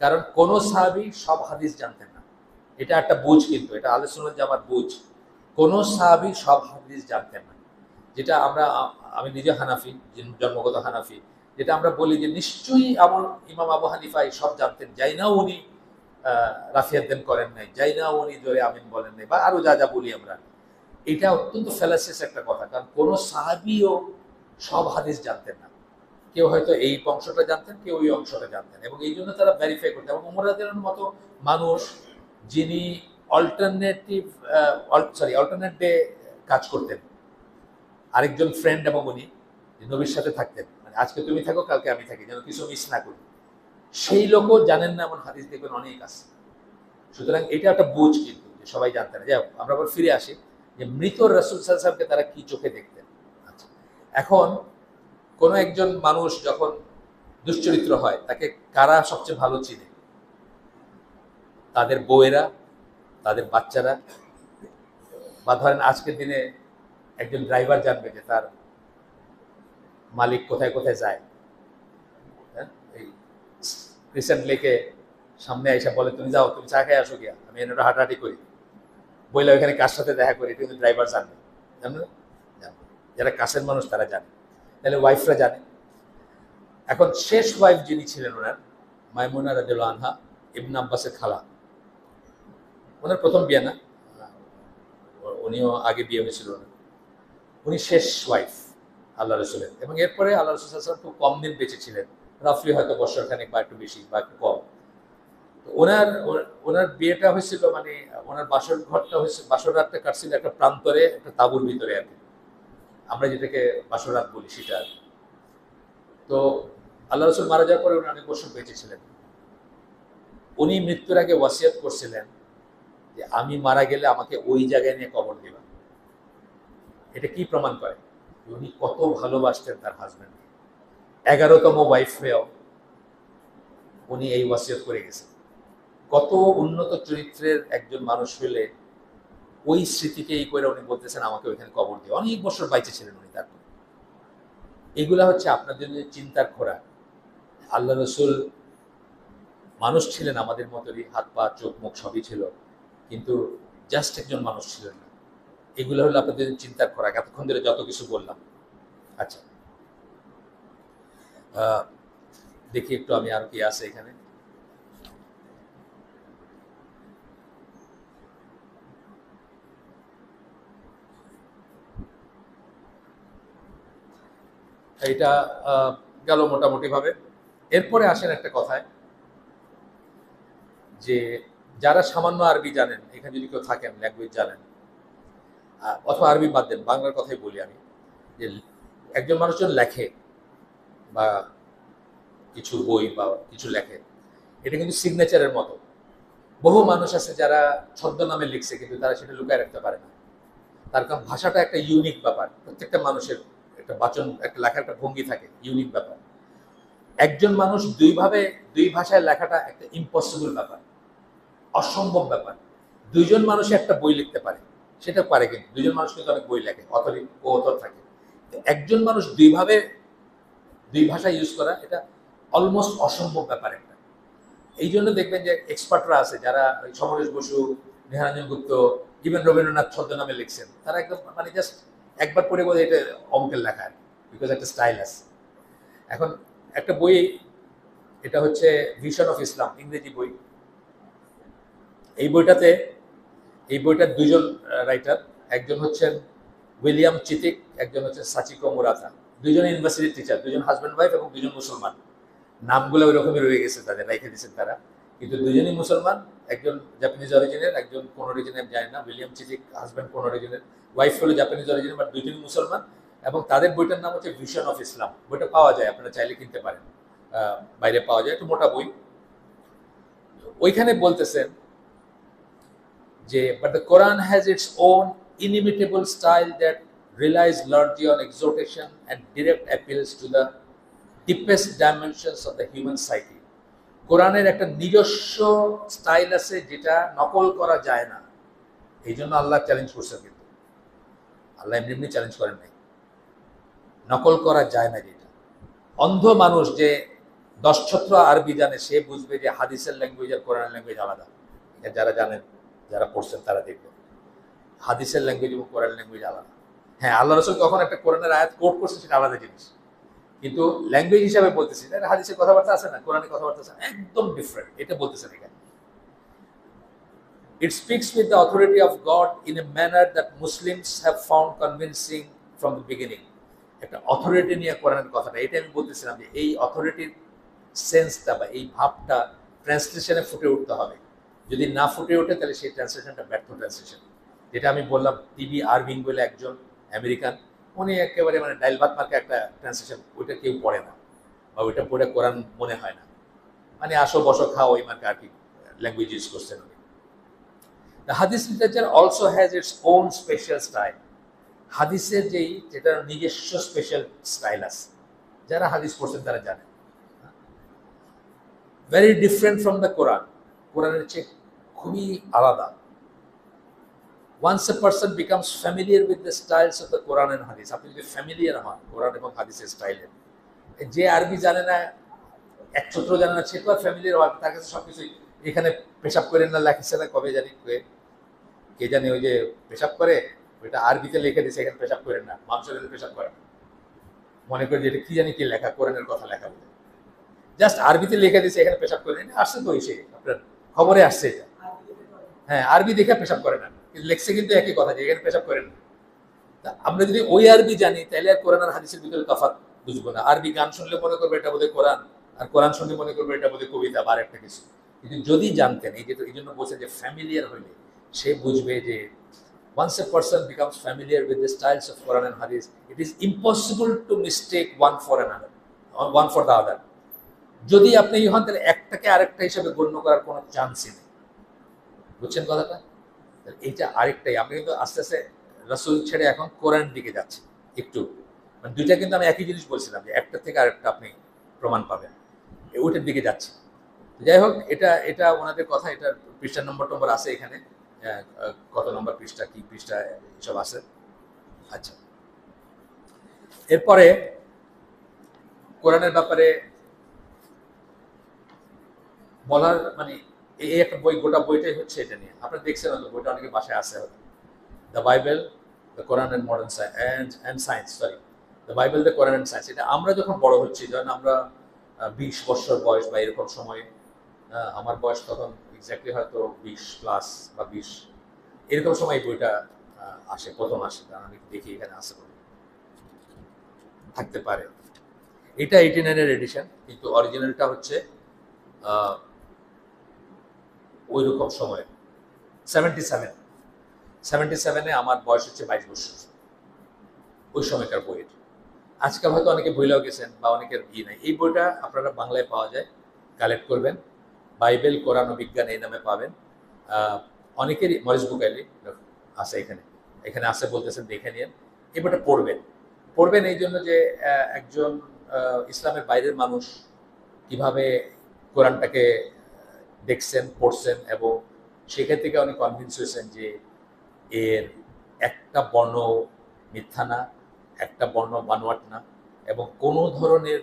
কারণ কোন সাহাবী সব হাদিস জানতেন না, এটা একটা বুঝ, কিন্তু এটা আহলে সুন্নাত জামাত বুঝ। কোন সাহাবী সব হাদিস জানতেন না, যেটা আমি নিজে হানাফি, জন্মগত হানাফি, যেটা আমরা বলি যে নিশ্চয়ই আমার ইমাম আবু হানিফা সব জানতেন, যাই না উনি রাফিয়াদ্দেন করেন নাই, যাই না উনি জোরে আমিন বলেন নাই, বা আরো যা যা বলি আমরা, এটা অত্যন্ত ফ্যালাসিয়াস একটা কথা। কারণ কোন সাহাবীও সব হাদিস জানতেন না, কেউ হয়তো এই অংশটা জানতেন, কেউ ওই অংশটা জানতেন, এবং এই জন্য তারা ভেরিফাই করতেন। এবং উমর রাদিয়াল্লাহু আনহুর মতো মানুষ, যিনি অল্টারনেট ডে কাজ করতেন, আরেকজন ফ্রেন্ড এবং উনি নবীর সাথে থাকতেন, মানে আজকে তুমি থাকো কালকে আমি থাকি, যেন কিছু মিস না করি, সেই লোকও জানেন না এমন হাদিস দেখবেন অনেক আছে। সুতরাং এটা একটা বুঝ, কিন্তু সবাই জানতেন। যাই হোক, আমরা আবার ফিরে আসি যে মৃত রাসূল সাল্লাল্লাহু আলাইহি ওয়াসাল্লামকে তারা কি চোখে দেখতেন। আচ্ছা, এখন কোন একজন মানুষ যখন দুশ্চরিত্র হয়, তাকে কারা সবচেয়ে ভালো চিনে? তাদের বউয়েরা, তাদের বাচ্চারা, বা ধরেন আজকের দিনে একজন ড্রাইভার জানবে যে তার মালিক কোথায় কোথায় যায়। হ্যাঁ, এই ক্রিসেন্ট লেকে সামনে এসে বলে, তুমি যাও, তুমি চা খেয়ে আসো গিয়া, আমি এনে হাঁটাহাঁটি করি, বইলে ওইখানে কার সাথে দেখা করি, এটা কিন্তু ড্রাইভার জানবে, জানবে না? জানবে। যারা কাছের মানুষ তারা জানে, তাহলে ওয়াইফরা জানে। এখন শেষ ওয়াইফ যিনি ছিলেন ওনার, মাইমুনা রাদিয়াল্লাহু আনহা, ইবনে আব্বাসের খালা, ওনার প্রথম বিয়ে না, উনিও আগে বিয়ে হয়েছিল ওনার, উনি শেষ ওয়াইফ আল্লাহ রসুলের। এবং এরপরে আল্লাহ রসুল সাল্লাল্লাহু আলাইহি ওয়াসাল্লাম খুব কম দিন বেঁচে ছিলেন, রাফলি হয়তো বছরখানেক বা একটু বেশি বা একটু কম। ওনার ওনার বিয়েটা হয়েছিল, মানে ওনার বাসর ঘরটা হয়েছে, বাসর রাতটা কাটছিল একটা প্রান্তরে, একটা তাঁবুর ভিতরে আর কি, আমরা যেটাকে বাসর রাত বলি সেটা আর কি। তো আল্লাহ রসুল মারা যাওয়ার পরে উনি অনেক বছর বেঁচে ছিলেন। উনি মৃত্যুর আগে ওয়াসিয়াত করছিলেন যে আমি মারা গেলে আমাকে ওই জায়গায় নিয়ে কবর দিবা। এটা কি প্রমাণ করে উনি কত ভালোবাসতেন তার হাজবেন্ডকে। 11তম ওয়াইফ হয়েও উনি এই ওয়াসিয়ত করে গেছেন। কত উন্নত চরিত্রের একজন মানুষ হইলে ওই স্মৃতিকে এই করে উনি বলতেছেন আমাকে ওইখানে কবর দিয়ে। অনেক বছর বাইচে ছিলেন উনি। তারপর এগুলা হচ্ছে আপনার জন্য চিন্তার খোরাক। আল্লাহ রসুল মানুষ ছিলেন আমাদের মতোই, হাত পা চোখ মুখ সবই ছিল, কিন্তু জাস্ট একজন মানুষ ছিলেন না। এগুলো হলো আপনাদের চিন্তার খোরাক, এতক্ষণ ধরে যত কিছু বললাম। আচ্ছা, দেখি একটু আমি আর কি আছে এখানে। এটা গেল মোটামুটি ভাবে। এরপরে আসেন একটা কথায়, যে যারা সামান্য আরবি জানেন, এখানে যদি কেউ থাকেন ল্যাঙ্গুয়েজ জানেন, অথবা আরবি বাদ দেন, বাংলার কথাই বলি আমি, যে একজন মানুষ যখন লেখে বা কিছু বই বা কিছু লেখে, এটা কিন্তু সিগনেচারের মতো। বহু মানুষ আছে যারা ছদ্মনামে লিখছে, কিন্তু তারা সেটা লুকায় রাখতে পারে না। তার কারণ ভাষাটা একটা ইউনিক ব্যাপার, প্রত্যেকটা মানুষের একটা বাচন, একটা লেখার একটা ভঙ্গি থাকে, ইউনিক ব্যাপার। একজন মানুষ দুই ভাষায় লেখাটা একটা ইম্পসিবল ব্যাপার, অসম্ভব ব্যাপার। দুইজন মানুষ একটা বই লিখতে পারে, সেটা পারে, কিন্তু দুইজন মানুষ কিন্তু অনেক বই লেখে, অথর থাকে। একজন মানুষ দুই ভাষা ইউজ করা, এটা অলমোস্ট অসম্ভব ব্যাপার একটা। এই জন্য দেখবেন যে এক্সপার্টরা আছে যারা সমরেশ বসু, নিহারঞ্জন গুপ্ত, ইভেন রবীন্দ্রনাথ ছদ্মনামে লিখছেন, তারা একদম মানে জাস্ট একবার পড়ে বলে এটা অঙ্কের লেখা, বিকজ একটা স্টাইল আছে। এখন একটা বই, এটা হচ্ছে ভিশন অফ ইসলাম, ইংরেজি বই। এই বইটার দুইজন রাইটার, একজন হচ্ছেন উইলিয়াম চিতিক, একজন হচ্ছে সাচিকো মুরাতা। দুইজন ইউনিভার্সিটির টিচার, দুজন হাজব্যান্ড ওয়াইফ এবং দুজন মুসলমান। নামগুলো ওই রকমই রয়ে গেছে, তাদের রেখে দিয়েছেন তারা, কিন্তু দুজনই মুসলমান। একজন জাপানিজ অরিজিনের, একজন কোন অরিজিনের যায় না। উইলিয়াম চিতিক হাজব্যান্ড কোন অরিজিনের, ওয়াইফ হলো জাপানিজ অরিজিনের, বাট দুজনই মুসলমান। এবং তাদের বইটার নাম হচ্ছে ভিশন অফ ইসলাম। বইটা পাওয়া যায়, আপনারা চাইলে কিনতে পারেন, বাইরে পাওয়া যায়, একটু মোটা বই। ওইখানে বলতেছেন যে but the Quran has its own inimitable style that relies largely on exhortation and direct appeals to the deepest dimensions of the human psyche. কোরআনের একটা নিজস্ব স্টাইল আছে যেটা নকল করা যায় না। এই জন্য আল্লাহ চ্যালেঞ্জ করছেন, কিন্তু আল্লাহ এমনি চ্যালেঞ্জ করেন নাই। নকল করা যায় না। যেটা অন্ধ মানুষ যে 10 ছত্র আরবি জানে, সে বুঝবে যে হাদিসের ল্যাঙ্গুয়েজ আর কোরআনের ল্যাঙ্গুয়েজ আলাদা। যারা জানেন, যারা পড়ছেন তারা দেখবেন হাদিসের ল্যাঙ্গুয়েজ এবং কোরআন ল্যাঙ্গুয়েজ আলাদা। হ্যাঁ, আল্লাহ রসুল কখন একটা কোরআনের আয়াত কোট করছে সেটা আলাদা জিনিস, কিন্তু ল্যাঙ্গুয়েজ হিসাবে বলতেছি না, হাদিসের কথাবার্তা আছে না, কোরআনের কথাবার্তা আছে, একদম ডিফারেন্ট। এটা বলতেছেন এখানে, it speaks with the authority of God in a manner that Muslims have found convincing from the beginning. একটা অথরিটি নিয়ে কোরআনের কথাটা, এটা আমি বলতেছিলাম যে এই অথরিটির সেন্সটা বা এই ভাবটা ট্রান্সলেশনে ফুটে উঠতে হবে। যদি না ফুটে ওঠে তাহলে সেই ট্রান্সলেশনটা ব্যর্থ ট্রান্সলেশন। যেটা আমি বললাম, টিবি আরভিং বলে একজন আমেরিকান, উনি একেবারে মানে ডাইল ভাত মার্কে একটা ট্রান্সলেশন, ওইটা কেউ পড়ে না বা ওইটা পড়ে কোরআন মনে হয় না, মানে আসো বসো খাও ওই মার্কে আর কি ল্যাঙ্গুয়েজ ইউজ করছেন উনি। The Hadith literature also has its own special style. হাদিসের যেটা নিজস্ব স্পেশাল স্টাইল আছে, যারা হাদিস পড়ছেন তারা জানেন। Very different from the Quran, কোরআনের চেয়ে খুবই আলাদা। Once a person becomes familiar with the styles of the Quran and hadith, আপনি যদি ফ্যামিলিয়ার হন কোরআন এবং হাদিসের স্টাইলের, যে আরবি জানে না, এক ছত্র জানে না, সে তো আর ফ্যামিলিয়ার হয়, তার কাছে সবকিছুই এখানে পেশাব করেন না লেখছে না, কবে জানি কে জানি ওই যে পেশাব করে ওইটা আরবিতে লিখে দিছে, এখানে পেশাব করেন না, মানুষের পেশাব করে না, মনে করি যে এটা কি জানি কি লেখা, কোরআনের কথা লেখা বলে জাস্ট আরবিতে লিখে দিছে এখানে পেশাব করে না, আসছে তো এসে আপনার খবরে আসছে এটা। হ্যাঁ, আরবি দেখে পেশাব করে না, লেখছে কিন্তু একই কথা যে এখানে পেশাব করেন না। তা আমরা যদি ওই আরবি জানি তাহলে আর কোরআন আর হাদিসের ভিতরে তফাৎ বুঝবো না। আরবি গান শুনলে মনে করবে এটা বোধহয় কোরআন, আর কোরআন শুনলে মনে করবে এটা বোধহয় কবিতা বা একটা কিছু। কিন্তু যদি জানতেন, এই জন্য বলছে যে ফ্যামিলিয়ার হইলে সে বুঝবে যে once a person becomes familiar with the styles of Quran and Hadith, it is impossible to mistake one for another, or one for the other. যদি আপনি হন তাহলে একটাকে আরেকটা হিসেবে গণ্য করার কোনো চান্সই নেই। বুঝছেন কথাটা? এইটা আরেকটাই, আমি কিন্তু আস্তে আস্তে রাসূল ছেড়ে এখন কোরআনের দিকে যাচ্ছি একটু, মানে দুইটা কিন্তু আমি একই জিনিস বলছিলাম যে একটা থেকে আরেকটা আপনি প্রমাণ পাবেন, ওইটার দিকে যাচ্ছি। যাই হোক, এটা এটা ওনাদের কথা, এটার পৃষ্ঠা নম্বর আছে এখানে, কত নম্বর পৃষ্ঠা, কি পৃষ্ঠা এসব আছে। আচ্ছা, এরপরে কোরআনের ব্যাপারে বলার মানে এই একটা বই, গোটা বইটাই হচ্ছে এটা নিয়ে। আপনারা দেখছেন হয়তো বইটা, অনেকে বাসায় আছে হয়তো, the Bible, the Quran and modern science, sorry, the Bible, the Quran and science. এটা আমরা যখন বড় হচ্ছি, যখন আমরা 20 বছর বয়স বা এরকম সময়ে, আমার বয়স তখন এক্স্যাক্টলি হয়তো 20+ বা 20, এরকম সময় বইটা আসে, প্রথম আসে, কারণ আমি দেখি এখানে আসে থাকতে পারে। এটা 89-এর এডিশন, কিন্তু অরিজিনালটা হচ্ছে ওই রকম সময়ে 77-এ আমার বয়স হচ্ছে 22 বছর, ওই সময়কার বইয়ের। আজকাল হয়তো অনেকে ভুলেও গেছেন বা অনেকের নাই। এই বইটা আপনারা বাংলায় পাওয়া যায়, কালেক্ট করবেন, বাইবেল, কোরআন ও বিজ্ঞান এই নামে পাবেন। অনেকেরই মরিস বুকাইলি আছে এখানে, এখানে আছে বলতেছেন, দেখে নিন। এই বইটা পড়বেন এই জন্য যে একজন ইসলামের বাইরের মানুষ কিভাবে কোরআনটাকে দেখছেন, পড়ছেন, এবং সেখান থেকে অনেক কনভিন্স হয়েছেন যে এর একটা বর্ণ মিথ্যা না, একটা বর্ণ বানোয়াট না, এবং কোনো ধরনের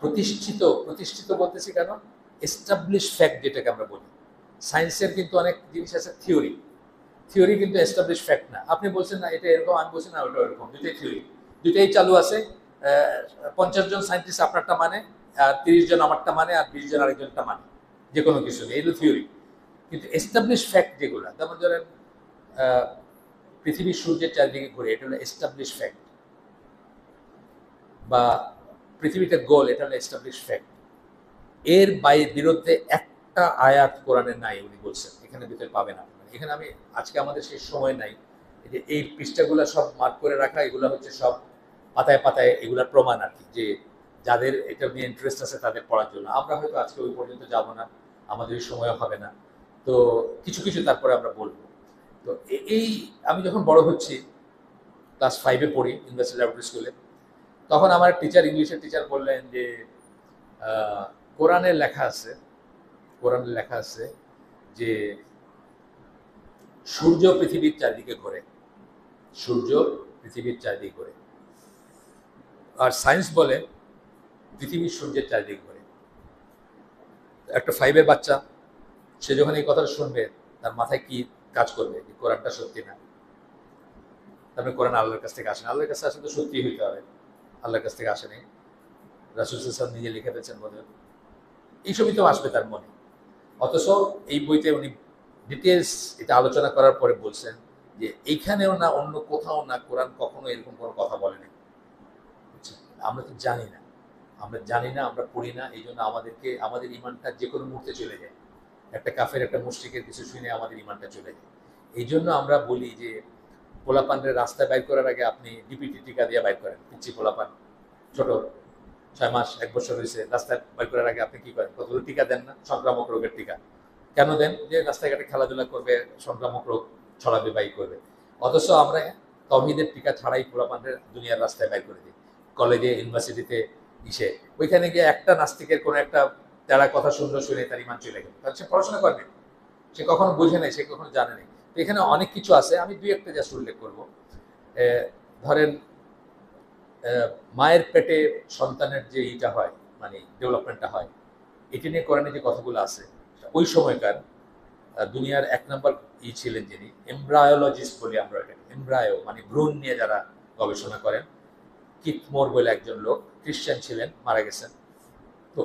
প্রতিষ্ঠিত বলতেছি কেন, এস্টাবলিশ ফ্যাক্ট যেটাকে আমরা বলি। সায়েন্সের কিন্তু অনেক জিনিস আছে থিওরি কিন্তু এস্টাবলিশ ফ্যাক্ট না। আপনি বলছেন না এটা এরকম, আমি বলছি না ওটা ওরকম, দুইটাই থিওরি, দুইটাই চালু আছে। 50 জন সায়েন্টিস্ট আপনারটা মানে, আর 30 জন আমারটা মানে, আর 20 জন আরেকজনটা মানে, যে কোনো কিছু নেই, এগুলো থিওরি। কিন্তু এস্টাবলিশ ফ্যাক্ট যেগুলো, যেমন ধরেন পৃথিবীর সূর্যের চারদিকে ঘুরে, এটা হলো এস্টাবলিশ ফ্যাক্ট, বা পৃথিবীতে গোল, এটা হলো এস্টাবলিশ ফ্যাক্ট। এর বিরুদ্ধে একটা আয়াত কোরআনে নাই, উনি বলছেন, এখানে ভিতরে পাবেন না। এখানে আমি আজকে আমাদের সেই সময় নাই, যে এই পৃষ্ঠাগুলো সব মার্ক করে রাখা, এগুলো হচ্ছে সব পাতায় পাতায় এগুলার প্রমাণ আর কি, যে যাদের এটা নিয়ে ইন্টারেস্ট আছে তাদের পড়ার জন্য। আমরা হয়তো আজকে ওই পর্যন্ত যাব না, আমাদের সময় হবে না, তো কিছু কিছু তারপরে আমরা বলবো। তো এই আমি যখন বড় হচ্ছি, ক্লাস 5-এ পড়ি ইউনিভার্সিটি ল্যাবরেটরি স্কুলে, তখন আমার টিচার, ইংলিশের টিচার বললেন যে কোরআনে লেখা আছে যে সূর্য পৃথিবীর চারদিকে ঘোরে, আর সায়েন্স বলে পৃথিবী সূর্যের চারিদিক ঘোরে। একটা 5-এর বাচ্চা সে যখন এই কথাটা শুনবে তার মাথায় কি কাজ করবে যে কোরআনটা সত্যি না, তারপরে কোরআন আল্লাহর কাছ থেকে আসেন, আল্লাহর কাছে আসলে তো সত্যি হইতে হবে, আল্লাহর কাছ থেকে আসেনি, রাসূল সাল্লাল্লাহু আলাইহি ওয়াসাল্লাম নিজে লিখে ফেলছেন বলে এইসবই তো আসবে তার মনে। অথচ এই বইতে উনি ডিটেলস এটা আলোচনা করার পরে বলছেন যে এইখানেও না অন্য কোথাও না কোরআন কখনো এরকম কোনো কথা বলেনি। আমরা তো জানি না, আমরা পড়ি না, এই জন্য আমাদেরকে আমাদের ইমানটা যে কোনো মুহূর্তে চলে যায়। একটা কাফের একটা মুশরিকের কিছু শুনে আমাদের ইমানটা চলে যায়। এই জন্য আমরা বলি যে পোলাপানদের রাস্তায় বাইর করার আগে আপনি ডিপিটি টিকা দিয়ে বাইর করেন। পিচ্ছি পোলাপান ছোট 6 মাস 1 বছর হয়েছে, রাস্তায় বাইর করার আগে আপনি কি করেন? কতগুলো টিকা দেন না? সংক্রামক রোগের টিকা কেন দেন? যে রাস্তাঘাটে খেলাধুলা করবে, সংক্রামক রোগ ছড়াবে, বাই করবে। অথচ আমরা তাওহীদের টিকা ছাড়াই পোলাপানদের দুনিয়ার রাস্তায় বাইর করে দিই। কলেজে, ইউনিভার্সিটিতে ওইখানে গিয়ে একটা নাস্তিকের কোনো একটা তেড়া কথা শুনে তার ইমান চলে গেল, তাহলে সে পড়াশোনা করবে, সে কখনো বুঝে নাই, সে কখনো জানে নাই। তো এখানে অনেক কিছু আছে, আমি 2-1টা জাস্ট উল্লেখ করবো। ধরেন মায়ের পেটে সন্তানের যে ইটা হয়, মানে ডেভেলপমেন্টটা হয়, এটি নিয়ে কোরআনে যে কথাগুলো আছে, ওই সময়কার দুনিয়ার 1 নম্বর ছিলেন যিনি এমব্রায়োলজিস্ট বলি আমরা, এটাকে এমব্রায়ো মানে ভ্রূণ নিয়ে যারা গবেষণা করেন, কিথ মোর বলে একজন লোক, খ্রিস্টান ছিলেন, মারা গেছেন। তো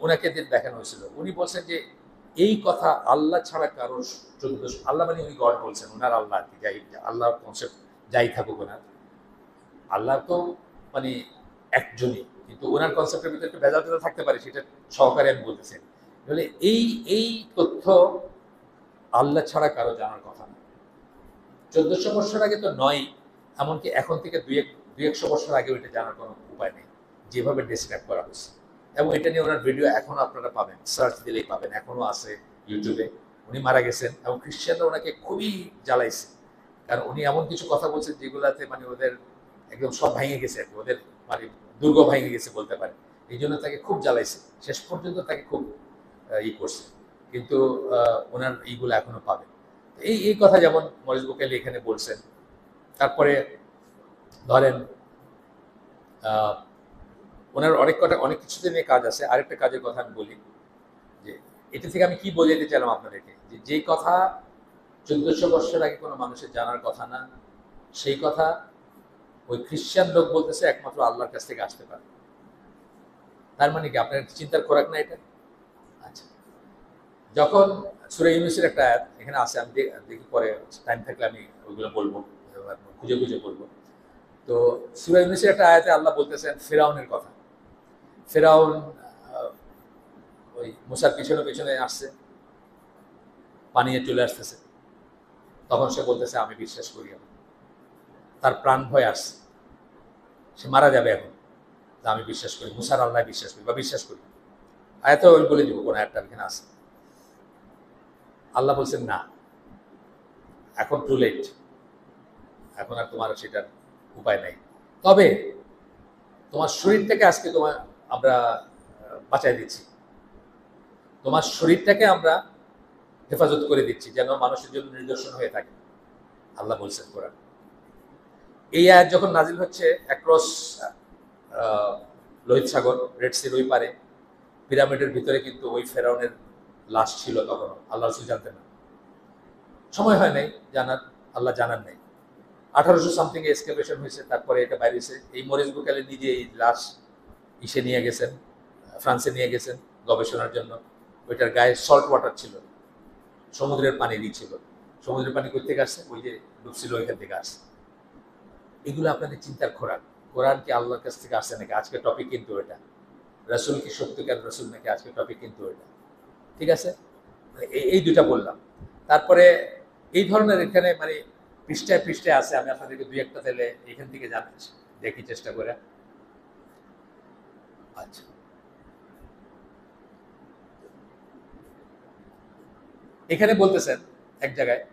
ওনাকে দেখানো হয়েছিল, উনি বলছেন যে এই কথা আল্লাহ ছাড়া কারো 1400, আল্লাহ মানে উনি গড বলছেন, ওনার আল্লাহ আর কি, যাই আল্লাহর কনসেপ্ট যাই থাকুক, ওনার আল্লাহ তো মানে একজনই, কিন্তু ওনার কনসেপ্টের ভিতরে একটু ভেজাল টেজাল থাকতে পারে, সেটা সহকারে আমি বলতেছি। তাহলে এই তথ্য আল্লাহ ছাড়া কারো জানার কথা না। 1400 বছর আগে তো নয়, এমনকি এখন থেকে 200 বছর আগে ওইটা জানার কোনো উপায় নেই, যেভাবে ডেসক্রাইব করা হয়েছে। এবং এটা নিয়ে ওনার ভিডিও এখনো আপনারা পাবেন, সার্চ দিলেই পাবেন, এখনো আছে ইউটিউবে। উনি মারা গেছেন এবং খ্রিস্টানরা ওনাকে খুবই জ্বালাইছে, কারণ উনি এমন কিছু কথা বলছেন যেগুলাতে মানে ওদের একদম সব ভেঙে গেছে, ওদের মানে দুর্গ ভেঙে গেছে বলতে পারে। এই জন্য তাকে খুব জ্বালাইছে, শেষ পর্যন্ত তাকে খুব করছে। কিন্তু ওনার এইগুলো এখনো পাবেন। এই কথা যেমন মরিস বুকাইলি এখানে বলছেন। তারপরে ধরেন ওনার অনেক কিছুতে নিয়ে কাজ আছে। আরেকটা কাজের কথা আমি বলি, যে এটা থেকে আমি কি বোঝাতে চাইলাম আপনাদেরকে, যে যেই কথা 1400 বছর আগে কোনো মানুষের জানার কথা না, সেই কথা ওই খ্রিস্টান লোক বলতেছে একমাত্র আল্লাহর কাছ থেকে আসতে পারে। তার মানে কি আপনার চিন্তার খোরাক না এটা? আচ্ছা, যখন সূরা ইউনূসের একটা আয়াত এখানে আছে, আমি দেখি পরে টাইম থাকলে আমি ওইগুলো বলবো, খুঁজে বলবো। তো সূরা ইউনূসের একটা আয়াতে আল্লাহ বলতেছেন ফিরআউনের কথা। ফিরআউন ওই মুসার পিছনে আসছে, পানি চলে আসতেছে, তখন সে বলতেছে আমি বিশ্বাস করি। তার প্রাণ ভয় আসছে, সে মারা যাবে এখন, আমি বিশ্বাস করি, মুসার আল্লাহ বিশ্বাস করি বা বিশ্বাস করি। আয়াতে ওই বলে দিব কোন আয়াতটা এখানে আছে। আল্লাহ বলছেন না, এখন টু লেট, এখন আর তোমার সেটার উপায় নাই। তবে তোমার শরীরটাকে আজকে আমরা বাঁচাই দিচ্ছি, তোমার শরীরটাকে আমরা হেফাজত করে দিচ্ছি, যেন মানুষের জন্য নিদর্শন হয়ে থাকে, আল্লাহ বলছেন কোরআন। এই আয়াত যখন নাজিল হচ্ছে অ্যাক্রস লোহিত সাগর, রেড সির ওই পারে, পিরামিডের ভিতরে কিন্তু ওই ফেরাউনের লাশ ছিল, তখন আল্লাহ রাসূল জানতেন না, সময় হয় নাই জানার, আল্লাহ জানান নাই। 1800 সামথিং এক্সকাভেশন হয়েছে, তারপরে এটা বাইরে হয়েছে। এই মরিস বুকাইলি নিজে এই লাশ নিয়ে গেছেন, ফ্রান্সে নিয়ে গেছেন গবেষণার জন্য। ওইটার গায়ে সল্ট ওয়াটার ছিল, সমুদ্রের পানি ছিল। সমুদ্রের পানি কোথা থেকে আসছে? ওই যে ডুবছিল ওইখান থেকে আসছে। এগুলো আপনাদের চিন্তার খোরাক। কোরআন কি আল্লাহর কাছ থেকে আসছে নাকি? আজকের টপিক কিন্তু এটা। রাসূল কি সত্যিকার রাসূল নাকি? আজকের টপিক কিন্তু এটা। ঠিক আছে, এই দুইটা বললাম। তারপরে এই ধরনের এখানে মানে পৃষ্ঠায় আছে, আমি আপনাদেরকে 2-1টা তাহলে এখান থেকে জানাচ্ছি, দেখি চেষ্টা করে। আচ্ছা, এখানে বলতেছেন এক জায়গায়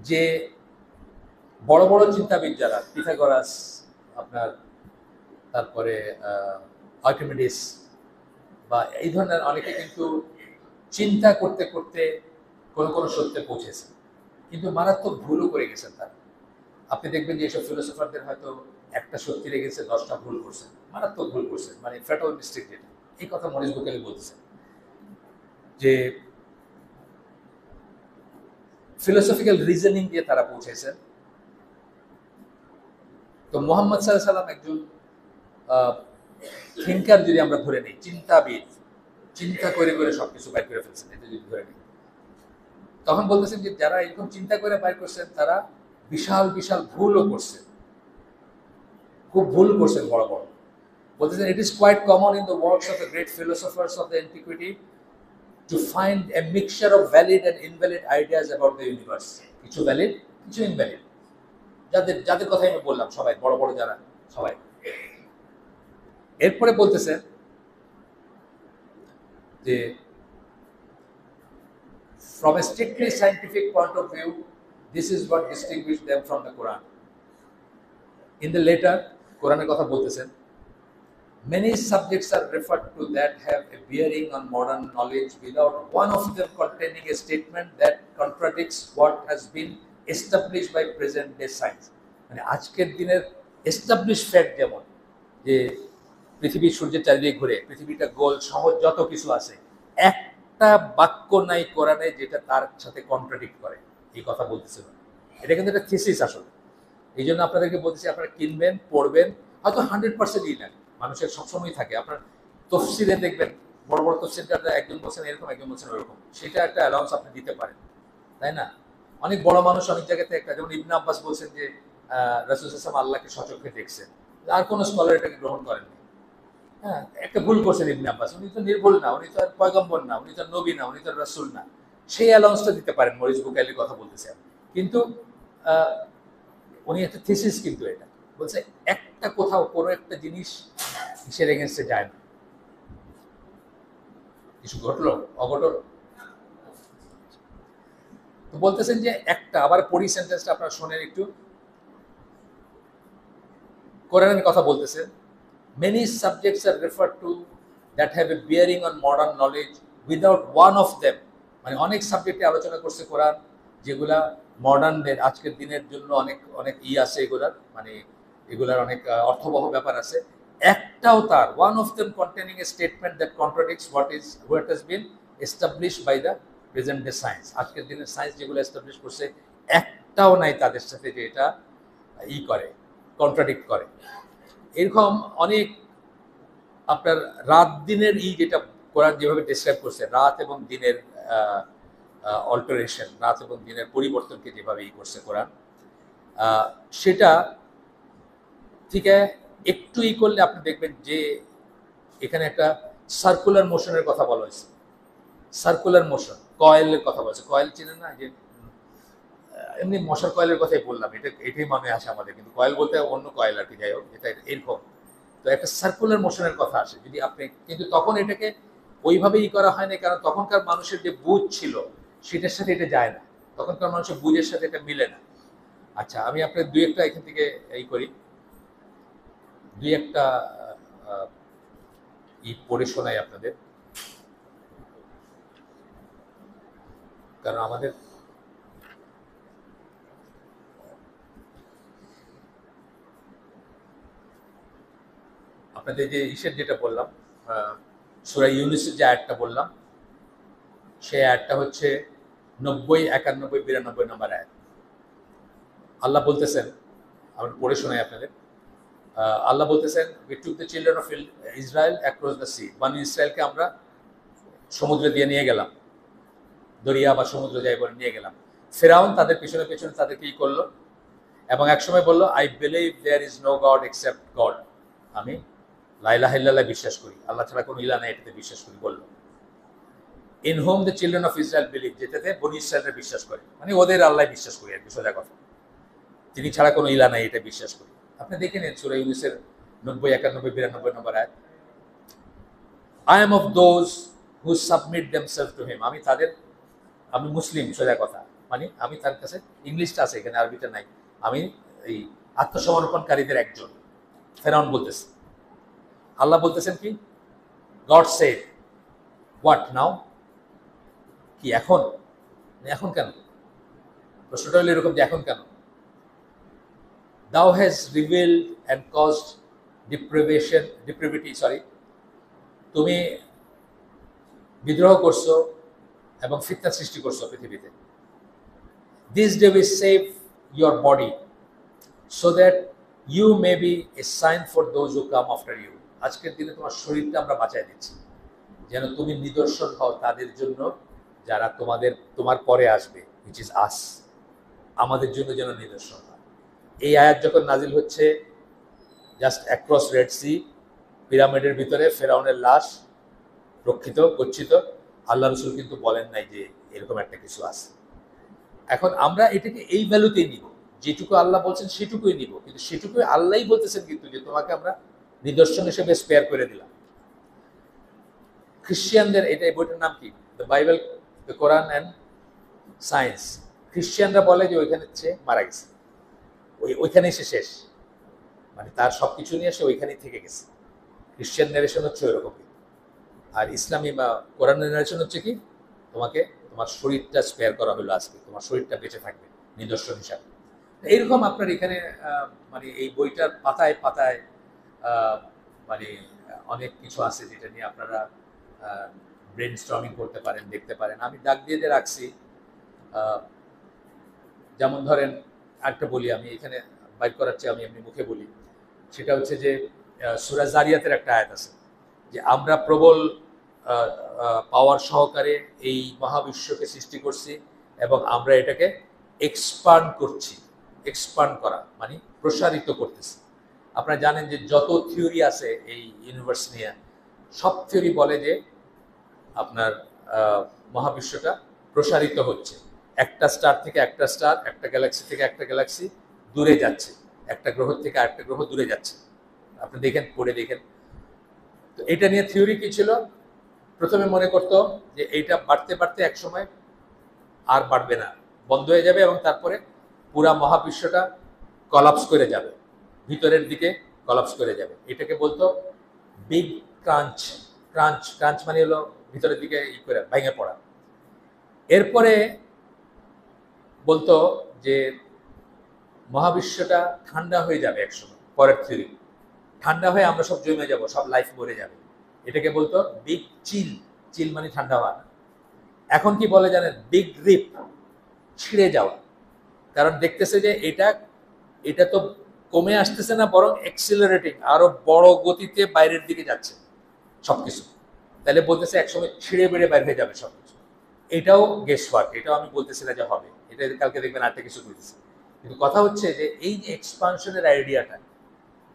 যে বড় বড় চিন্তাবিদ যারা, পিথাগোরাস আপনার, তারপরে আর্কিমিডিস বা এই ধরনের অনেকে কিন্তু চিন্তা করতে করতে কোনো সত্যে পৌঁছেছে, কিন্তু মারাত্মক ভুলও করে গেছেন তারা। আপনি দেখবেন যে এইসব ফিলোসফারদের হয়তো একটা সত্যি রেখেছে, 10টা ভুল করছেন, মারাত্মক ভুল করছেন, মানে ফ্যাটাল মিস্টেক যেটা। এই কথা মরিস বুকালি বলতেছেন যে ফিলোসফিক্যাল রিজনিং দিয়ে তারা পৌঁছেছেন। তো মোহাম্মদ সাল্লাল্লাহু আলাইহি সাল্লাম একজন থিঙ্কার যদি আমরা ধরে নিই, চিন্তাবিদ, চিন্তা করে করে সবকিছু বাইর করে ফেলছেন, এটা যদি ধরে নিই, তখন বলতেছেন যে যারা এরকম চিন্তা করে বাইর করছেন তারা বিশাল বিশাল ভুলও করছেন, খুব ভুল করছেন বড় বড়। বলতেছেন it is quite common in the works of the great philosophers of the antiquity to find a mixture of valid and invalid ideas about the universe. কিছু ভ্যালিড, কিছু ইনভ্যালিড, যাদের যাদের কথা আমি বললাম সবাই বড় বড় যারা সবাই। এরপরে বলতেছেন যে from a strictly scientific point of view, this is what distinguishes them from the Quran. In the later, কোরআনের কথা বলতেছেন, many subjects are referred to that have a bearing on modern knowledge without one of them containing a statement that contradicts what has been established by present day science. মানে আজকের দিনের established fact যেমন যে পৃথিবী সূর্যের চারিদিকে ঘুরে, পৃথিবীটা গোল, সহজ যত কিছু আছে, একটা বাক্য নাই কোরআনে যেটা তার সাথে কন্ট্রাডিক্ট করে। এই কথা বলতেছিল, এটা কিন্তু একটা থিসিস আসলে। এই জন্য আপনাদেরকে বলতেছি, আপনারা কিনবেন, পড়বেন, হয়তো 100%ই না, মানুষের সবসময় থাকে। আপনার তফসিরে দেখবেন, বড় বড় তফসিরটা একজন বলছেন এরকম, একজন বলছেন ওরকম, সেটা একটা অ্যালাউন্স আপনি দিতে পারেন, তাই না? অনেক বড় মানুষ অনেক জায়গাতে একটা, যেমন ইবনে আব্বাস বলছেন যে রাসূল সাল্লাল্লাহু আলাইহি ওয়াসাল্লাম আল্লাহকে সচক্ষে দেখছেন, আর কোনো স্কলার এটাকে গ্রহণ করেননি। হ্যাঁ, একটা ভুল করছেন ইবনে আব্বাস, উনি তো নির্ভুল না, উনি তো আর পয়গম্বর না, উনি তো নবী না, উনি তো রাসূল না, সেই অ্যালাউন্সটা দিতে পারেন। মরিস বুকাইলির কথা বলতেছেন, কিন্তু উনি একটা থিসিস, কিন্তু এটা বলছে একটা কোথাও কোনো একটা জিনিস কিসের এগেনস্টে যায় না। কিছু ঘটলো, অঘটল, তো বলতেছেন যে একটা, আবার পড়ি সেন্টেন্সটা আপনারা শোনেন একটু। কোরআনের কথা বলতেছেন, many subjects are referred to that have a bearing on modern knowledge without one of them, মানে অনেক সাবজেক্টে আলোচনা করছে কোরআন যেগুলা মডার্নদের, আজকের দিনের জন্য অনেক অনেক আছে এগুলার, মানে এগুলার অনেক অর্থবহ ব্যাপার আছে, একটাও তার one of them containing a statement that contradicts what has been established by the present day science, আজকের দিনের সায়েন্স যেগুলো এস্টাবলিশ করছে একটাও নাই তাদের সাথে যে এটা করে, কন্ট্রাডিক্ট করে। এরকম অনেক আপনার রাত দিনের যেটা কোরআন যেভাবে ডিসক্রাইব করছে, রাত এবং দিনের অল্টারেশন, রাত এবং দিনের পরিবর্তনকে যেভাবে করছে কোরআন, সেটা ঠিক একটু করলে আপনি দেখবেন যে এখানে একটা সার্কুলার মোশনের কথা বলা হয়েছে। সার্কুলার মোশন, কয়েলের কথা বলছে, কয়েল চিনেন না? যে এমনি মশার কয়েলের কথাই বললাম, এটাই মনে আসে আমাদের, কিন্তু কয়েল বলতে অন্য কয়েল আর কি, যাই হোক, এটা এরকম। তো একটা সার্কুলার মোশনের কথা আসে যদি আপনি, কিন্তু তখন এটাকে ওইভাবেই করা হয় না, কারণ তখনকার মানুষের যে বুঝ ছিল সেটার সাথে এটা যায় না, তখনকার মানুষের বুঝের সাথে এটা মিলে না। আচ্ছা, আমি আপনার দুই একটা এখান থেকে করি, দুই একটা পড়ে শোনাই আপনাদের, কারণ আমাদের আপনাদের যে যেটা বললাম, সূরা ইউনূসের যে আয়াতটা বললাম, সেই আয়াতটা হচ্ছে 90, 91, 92 নম্বর আয়াত। আল্লাহ বলতেছেন, আমি পড়ে শোনাই আপনাদের। আল্লাহ বলতেছেন, we took the children of Israel across the sea, বানি ইসরায়েলকে আমরা সমুদ্র দিয়ে নিয়ে গেলাম, দরিয়া বা সমুদ্র যাই বলে নিয়ে গেলাম। ফিরআউন তাদের পিছনে পিছনে তাদেরকে করলো, এবং একসময় বললো, I believe there is no God except God, আমি লা ইলাহা ইল্লাল্লাহ বিশ্বাস করি, আল্লাহ ছাড়া কোনো ইলাহ নাই এটাতে বিশ্বাস করি বললো। In home the children of Israel believe, যেটাতে বনি ইসরায়েলরা বিশ্বাস করে, মানে ওদের আল্লাহ বিশ্বাস করি আর কি, সোজা কথা, তিনি ছাড়া কোনো ইলাহ নাই এটা বিশ্বাস করি। আপনি দেখে নেন সূরা ইউনূসের 90, 91, 92 নম্বর আয়াত। I am of those who submit themselves to him, আমি মুসলিম, সোজা কথা, মানে আমি তার কাছে, ইংলিশটা আছে এখানে, আরবিটা নাই, আমি এই আত্মসমর্পণকারীদের একজন। ফেরাউন বলতেছে, আল্লাহ বলতেছেন কি, গড সেড, হোয়াট নাও, কি এখন, এখন কেন? প্রশ্নটা হলো এরকম যে এখন কেন? thou hast revealed and caused depravity, তুমি বিদ্রোহ করছো এবং ফিতনা সৃষ্টি করছো পৃথিবীতে। This day we save your body so that you may be a sign for those who come after you. আজকের দিনে তোমার শরীরটা আমরা বাঁচাই দিচ্ছি যেন তুমি নিদর্শন হও তাদের জন্য যারা তোমার পরে আসবে, which is us, আমাদের জন্য যেন নিদর্শন হয়। এই আয়াত যখন নাজিল হচ্ছে, জাস্ট অ্যাক্রস রেড সি, পিরামিডের ভিতরে ফেরাউনের লাশ রক্ষিত গচ্ছিত, আল্লাহ রসুল কিন্তু বলেন নাই যে এরকম একটা কিছু আছে। এখন আমরা এটাকে এই ভ্যালুতেই নিব, যেটুকু আল্লাহ বলছেন সেটুকুই নিব, কিন্তু সেটুকুই আল্লাহই বলতেছেন কিন্তু যে তোমাকে আমরা নিদর্শন হিসেবে স্পেয়ার করে দিলাম। খ্রিস্টিয়ানদের এই বইটার নাম কি? The Bible, the Quran and science. খ্রিস্টিয়ানরা বলে যে ওইখানে সে মারা গেছে, ওইখানেই সে শেষ, মানে তার সব কিছু নিয়ে সে ওইখানেই থেকে গেছে। খ্রিস্টিয়ান ন্যারেশন হচ্ছে ওইরকমই। আর ইসলামী বা কোরআনের ন্যারেশন হচ্ছে কি, তোমার শরীরটা স্পেয়ার করা হলো আজকে, তোমার শরীরটা বেঁচে থাকবে নিদর্শন হিসাবে। এইরকম আপনার এখানে মানে এই বইটার পাতায় পাতায় মানে অনেক কিছু আছে যেটা নিয়ে আপনারা ব্রেন স্টর্মিং করতে পারেন, দেখতে পারেন। আমি দাগ দিয়ে রাখছি। যেমন ধরেন একটা বলি, আমি এখানে বাইক করার চেয়ে আমি এমনি মুখে বলি, সেটা হচ্ছে যে সূরা জারিয়াতের একটা আয়াত আছে যে আমরা প্রবল পাওয়ার সহকারে এই মহাবিশ্বকে সৃষ্টি করছি এবং আমরা এটাকে এক্সপান্ড করছি। এক্সপান্ড করা মানে প্রসারিত করতেছি। আপনারা জানেন যে যত থিওরি আছে এই ইউনিভার্স নিয়ে, সব থিওরি বলে যে আপনার মহাবিশ্বটা প্রসারিত হচ্ছে, একটা স্টার থেকে একটা স্টার, একটা গ্যালাক্সি থেকে একটা গ্যালাক্সি দূরে যাচ্ছে, একটা গ্রহ থেকে আরেকটা গ্রহ দূরে যাচ্ছে। আপনি দেখেন, পড়ে দেখেন। তো এটা নিয়ে থিওরি কি ছিল? প্রথমে মনে করতো যে এইটা বাড়তে বাড়তে একসময় আর বাড়বে না, বন্ধ হয়ে যাবে এবং তারপরে পুরা মহাবিশ্বটা কলাপস করে যাবে, ভিতরের দিকে কলাপস করে যাবে। এটাকে বলতো বিগ ক্রাঞ্চ। ক্রাঞ্চ মানে হলো ভিতরের দিকে করে ভেঙে পড়া। এরপরে বলতো যে মহাবিশ্বটা ঠান্ডা হয়ে যাবে একসময়, পরের থিওরি, ঠান্ডা হয়ে আমরা সব জমে যাব, সব লাইফ মরে যাবে। এটাকে বলতো বিগ চিল। চিল মানে ঠান্ডা হওয়া। এখন কি বলে জানেন? বিগ রিপ, ছিঁড়ে যাওয়া। কারণ দেখতেছে যে এটা তো কমে আসতেছে না, বরং এক্সিলারেটিং, আরো বড় গতিতে বাইরের দিকে যাচ্ছে সবকিছু। তাহলে বলতেছে একসময় ছিঁড়ে বেড়ে বাইরে হয়ে যাবে সবকিছু। এটাও গেস ওয়ার্ক, এটাও আমি বলতেছিলাম যে হবে, এটা কালকে দেখবেন আরেকটা কিছু বলতেছে। কিন্তু কথা হচ্ছে যে এই যে এক্সপানশনের আইডিয়াটা,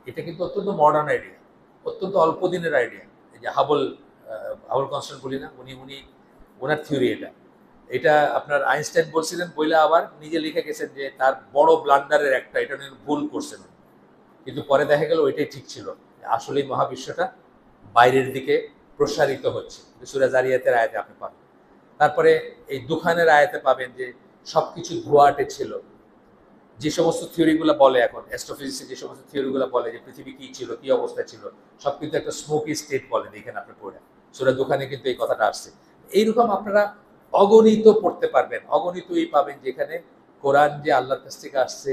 এটা কিন্তু অত্যন্ত মডার্ন আইডিয়া, অত্যন্ত অল্প দিনের আইডিয়া। এই যে হাবল কনস্ট্যান্ট বলি না, ওনার থিওরি এটা আপনার আইনস্টাইন বলছিলেন, বইলে আবার নিজে লিখে গেছেন যে তার বড় ব্লান্ডারের একটা, এটা নিয়ে ভুল করছেন। কিন্তু পরে দেখা গেল ওইটাই ঠিক ছিল, আসলেই মহাবিশ্বটা বাইরের দিকে প্রসারিত হচ্ছে। সূরা জারিয়াতের আয়াতে আপনি পাবেন। তারপরে এই দুখানের আয়াতে পাবেন যে সবকিছু ধোঁয়াটে ছিল। যে সমস্ত থিওরিগুলো বলে এখন অ্যাস্ট্রোফিজিক্সে, যে সমস্ত থিওরিগুলো বলে যে পৃথিবী কি ছিল, কি অবস্থায় ছিল, সব কিন্তু একটা স্মোকি স্টেট বলে। দেখেন আপনি পড়ে, সূরা দুখানে কিন্তু এই কথাটা আসছে। এইরকম আপনারা অগণিত পড়তে পারবেন, অগণিতই পাবেন যেখানে কোরআন যে আল্লাহর কাছ থেকে আসছে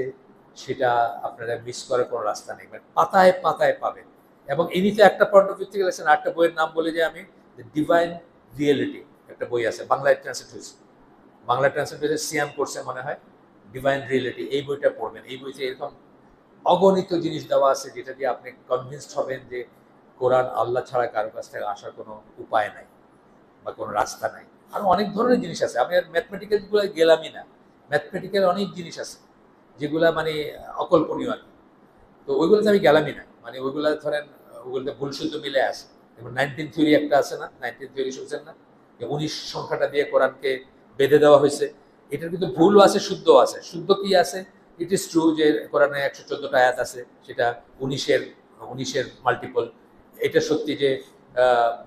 সেটা আপনারা মিস করার কোনো রাস্তা নেই, পাতায় পাতায় পাবেন। এবং ইনিতে একটা পয়েন্ট অফ ভিউ থেকে গেছেন। একটা বইয়ের নাম বলে যে আমি ডিভাইন রিয়েলিটি, একটা বই আছে, বাংলায় ট্রান্সলেট হয়েছে, সিয়াম করছে মনে হয়, ডিভাইন রিয়েলিটি। এই বইটা পড়বেন। এই বইতে এরকম অগণিত জিনিস দেওয়া আছে যেটা দিয়ে আপনি কনভিন্সড হবেন যে কোরআন আল্লাহ ছাড়া কারো কাছ থেকে আসার কোনো উপায় নাই বা কোনো রাস্তা নাই। আরো অনেক ধরনের জিনিস আছে, আমি আর ম্যাথমেটিক্যাল গুলো গেলামই না। ম্যাথমেটিক্যাল অনেক জিনিস আছে যেগুলা মানে অকল্পনীয় আর কি। তো ওইগুলোতে আমি গেলামই না, মানে ওইগুলা ধরেন ওগুলোতে ভুল শুদ্ধ মিলে আসে। এবং 19 থিওরি একটা আছে না, 19 থিওরি শুনছেন না, 19 সংখ্যাটা দিয়ে কোরআনকে বেঁধে দেওয়া হয়েছে। এটার কিন্তু ভুলও আছে, শুদ্ধও আছে। শুদ্ধ কি আছে? ইট ইজ ট্রু যে কোরআনে 114টা আয়াত আছে, সেটা 19-এর মাল্টিপল। এটা সত্যি যে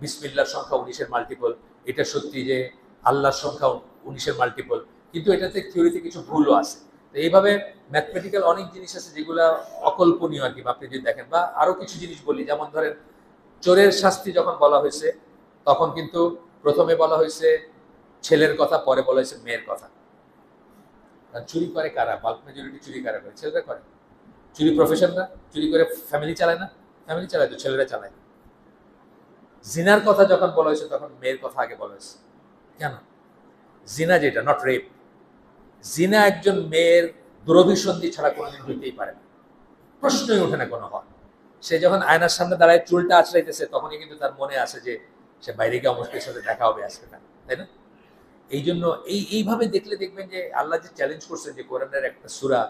বিসমিল্লাহর সংখ্যা 19-এর মাল্টিপল। এটা সত্যি যে আল্লাহর সংখ্যা 19-এর মাল্টিপল। কিন্তু এটাতে থিওরিতে কিছু ভুলও আছে। তো এইভাবে ম্যাথমেটিক্যাল অনেক জিনিস আছে যেগুলো অকল্পনীয় আর কি, আপনি যদি দেখেন। বা আরো কিছু জিনিস বলি, যেমন ধরেন চোরের শাস্তি যখন বলা হয়েছে, তখন কিন্তু প্রথমে বলা হয়েছে ছেলের কথা, পরে বলা হয়েছে মেয়ের কথা। চুরি করে কারা? বাল্ক মেজরিটি চুরি কারা করে? ছেলেরা করে। চুরি প্রফেশন না? চুরি করে ফ্যামিলি চালায় না? ফ্যামিলি চালায় তো, ছেলেরা চালায়। জিনার কথা যখন বলা হয়েছে তখন মেয়ের কথা আগে বলা হয়েছে কেন? জিনা যেটা, নট রেপ, জিনা একজন মেয়ের দুরভিসন্ধি ছাড়া কোনোদিন হইতেই পারে না, প্রশ্নই ওঠে না কোনো হয়। সে যখন আয়নার সামনে দাঁড়ায় চুলটা আঁচড়াইতেছে তখনই কিন্তু তার মনে আসে যে সে বাইরে গিয়ে মুশকিলের সাথে দেখা হবে আজকে না, তাই না? এই জন্য এইভাবে দেখলে দেখবেন যে আল্লাহ যে চ্যালেঞ্জ করছেন যে কোরআনের একটা সূরা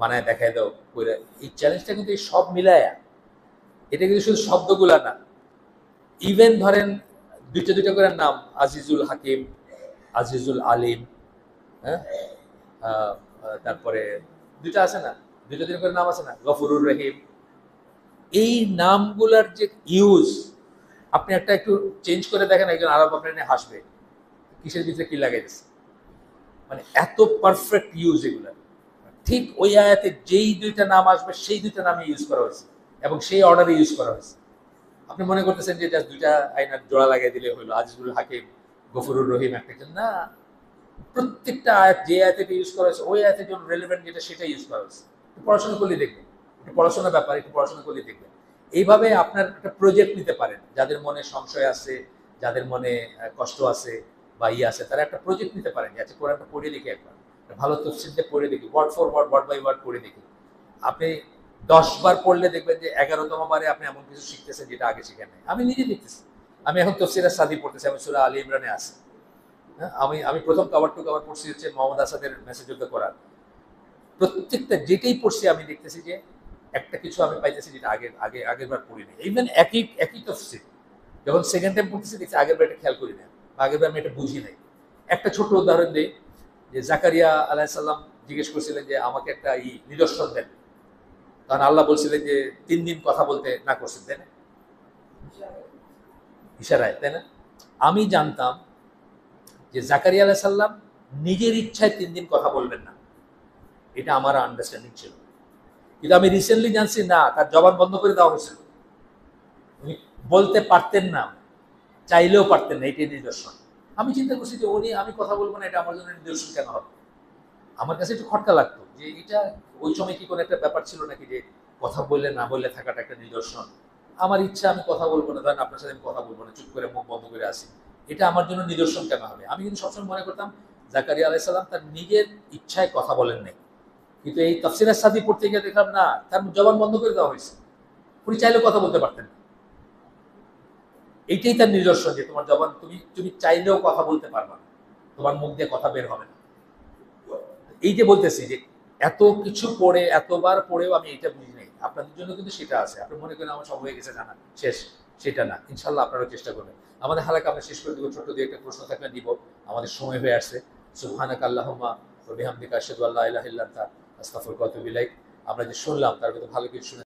বানায় দেখায় দাও কইরা, এই চ্যালেঞ্জটা কিন্তু এই সব মিলায়া, এটা কিন্তু শুধু শব্দগুলা না, ইভেন ধরেন দুইটা দুইটা করে নাম, আজিজুল হাকিম, আজিজুল আলিম, হ্যাঁ, তারপরে দুইটা আছে না, দুইটা দুইটা করে নাম আছে না, গফুরুর রহিম। এই নামগুলার যে ইউজ, আপনি একটা একটু চেঞ্জ করে দেখেন, একজন আরব আপনার নিয়ে হাসবে, কিসের ভিতরে কি লাগাইতেছে, মানে এত পারফেক্ট ইউজ এগুলা। ঠিক ওই আয়াতে যেই দুইটা নাম আসবে সেই দুইটা নামে ইউজ করা হয়েছে এবং সেই অর্ডারে ইউজ করা হয়েছে। আপনি মনে করতেছেন যে জাস্ট দুইটা আয়নার জোড়া লাগাই দিলে হলো, আজিজুল হাকিম, গফুরুর রহিম একটা না, প্রত্যেকটা আয়াত যে আয়াতে ইউজ করা হয়েছে ওই আয়াতের জন্য রেলেভেন্ট যেটা সেটা ইউজ করা হয়েছে। পড়াশোনা করলে দেখবেন, একটু পড়াশোনার ব্যাপার, একটু পড়াশোনা করলে দেখবেন। এইভাবে আপনার একটা প্রজেক্ট নিতে পারেন, যাদের মনে সংশয় আছে, যাদের মনে কষ্ট আছে বা আছে, তারা একটা প্রজেক্ট নিতে পারেন যে আচ্ছা কোরআনটা পড়ে দেখি, একবার ভালো তফসিরটা পড়ে দেখি, word for word, word by word পড়ে দেখি। আপনি 10 বার পড়লে দেখবেন যে 11তম বারে আপনি এমন কিছু শিখতেছেন যেটা আগে শিখেন নাই। আমি নিজে দেখতেছি, আমি এখন তফসিরের সাদি পড়তেছি, আমি সূরা আলী ইমরানে আছি। হ্যাঁ, আমি প্রথম কভার টু কভার পড়ছি হচ্ছে মোহাম্মদ আসাদের মেসেজ অফ দ্য কোরআন। প্রত্যেকটা যেটাই পড়ছি আমি দেখতেছি যে একটা কিছু আমি পাইতেছি যেটা আগের বার পড়িনি। ইভেন একই একই তফসির যখন সেকেন্ড টাইম পড়তেছি দেখছি আগের বার এটা খেয়াল করি না, আগের বার আমি এটা বুঝি নাই। একটা ছোট উদাহরণ দিই, যে জাকারিয়া আলাইহিস সালাম জিজ্ঞেস করছিলেন যে আমাকে একটা নিদর্শন দেন, কারণ আল্লাহ বলছিলেন যে 3 দিন কথা বলতে না করছেন, তাই না? ইশারায়, তাই না? আমি জানতাম যে জাকারিয়া আলাইহিস সালাম নিজের ইচ্ছায় 3 দিন কথা বলবেন না, এটা আমার আন্ডারস্ট্যান্ডিং ছিল। কিন্তু আমি রিসেন্টলি জানছি না, তার জবান বন্ধ করে দেওয়া হয়েছিল। উনি বলতে পারতেন না, চাইলেও পারতেন না, এটাই নিদর্শন। আমি চিন্তা করছি যে উনি, আমি কথা বলবো না, এটা আমার জন্য নিদর্শন কেন হবে? আমার কাছে একটু খটকা লাগতো যে এটা ওই সময় কি কোনো একটা ব্যাপার ছিল নাকি যে কথা বললে না বললে থাকাটা একটা নিদর্শন। আমার ইচ্ছা আমি কথা বলবো না, ধরেন আপনার সাথে আমি কথা বলবো না, চুপ করে মুখ বন্ধ করে আসি, এটা আমার জন্য নিদর্শন কেন হবে? আমি কিন্তু সবসময় মনে করতাম জাকারিয়া আলাইহিস সালাম তার নিজের ইচ্ছায় কথা বলেন নাই, কিন্তু এই তাফসীরের সাথী পড়তে গিয়ে দেখলাম না, তার জবান বন্ধ করে দেওয়া হয়েছে, উনি চাইলেও কথা বলতে পারতেন না। এইটাই তার নিদর্শন যে তোমার জবান, তুমি তুমি চাইলেও কথা বলতে পারবা না, তোমার মুখ দিয়ে কথা বের হবে না। এই যে বলতেছি যে এত কিছু পড়ে, এতবার পড়েও আমি এটা বুঝি নাই, আপনাদের জন্য কিন্তু সেটা আছে। আপনি মনে করেন আমার সব হয়ে গেছে জানা শেষ, সেটা না। ইনশাল্লাহ আপনারাও চেষ্টা করবেন। আমাদের হালাকা আমরা শেষ করে দেবো, ছোট্ট দিয়ে একটা প্রশ্ন থাকলে দিব, আমাদের সময় হয়ে আসছে। সুবহানাকা আল্লাহুম্মা ওয়া বিহামদিকা আশহাদু আল্লা ইলাহা ইল্লা আনতা আস্তাগফিরুকা ওয়া আতুবু ইলাইক। আমরা যে শুনলাম তার মধ্যে ভালো কিছু শুনে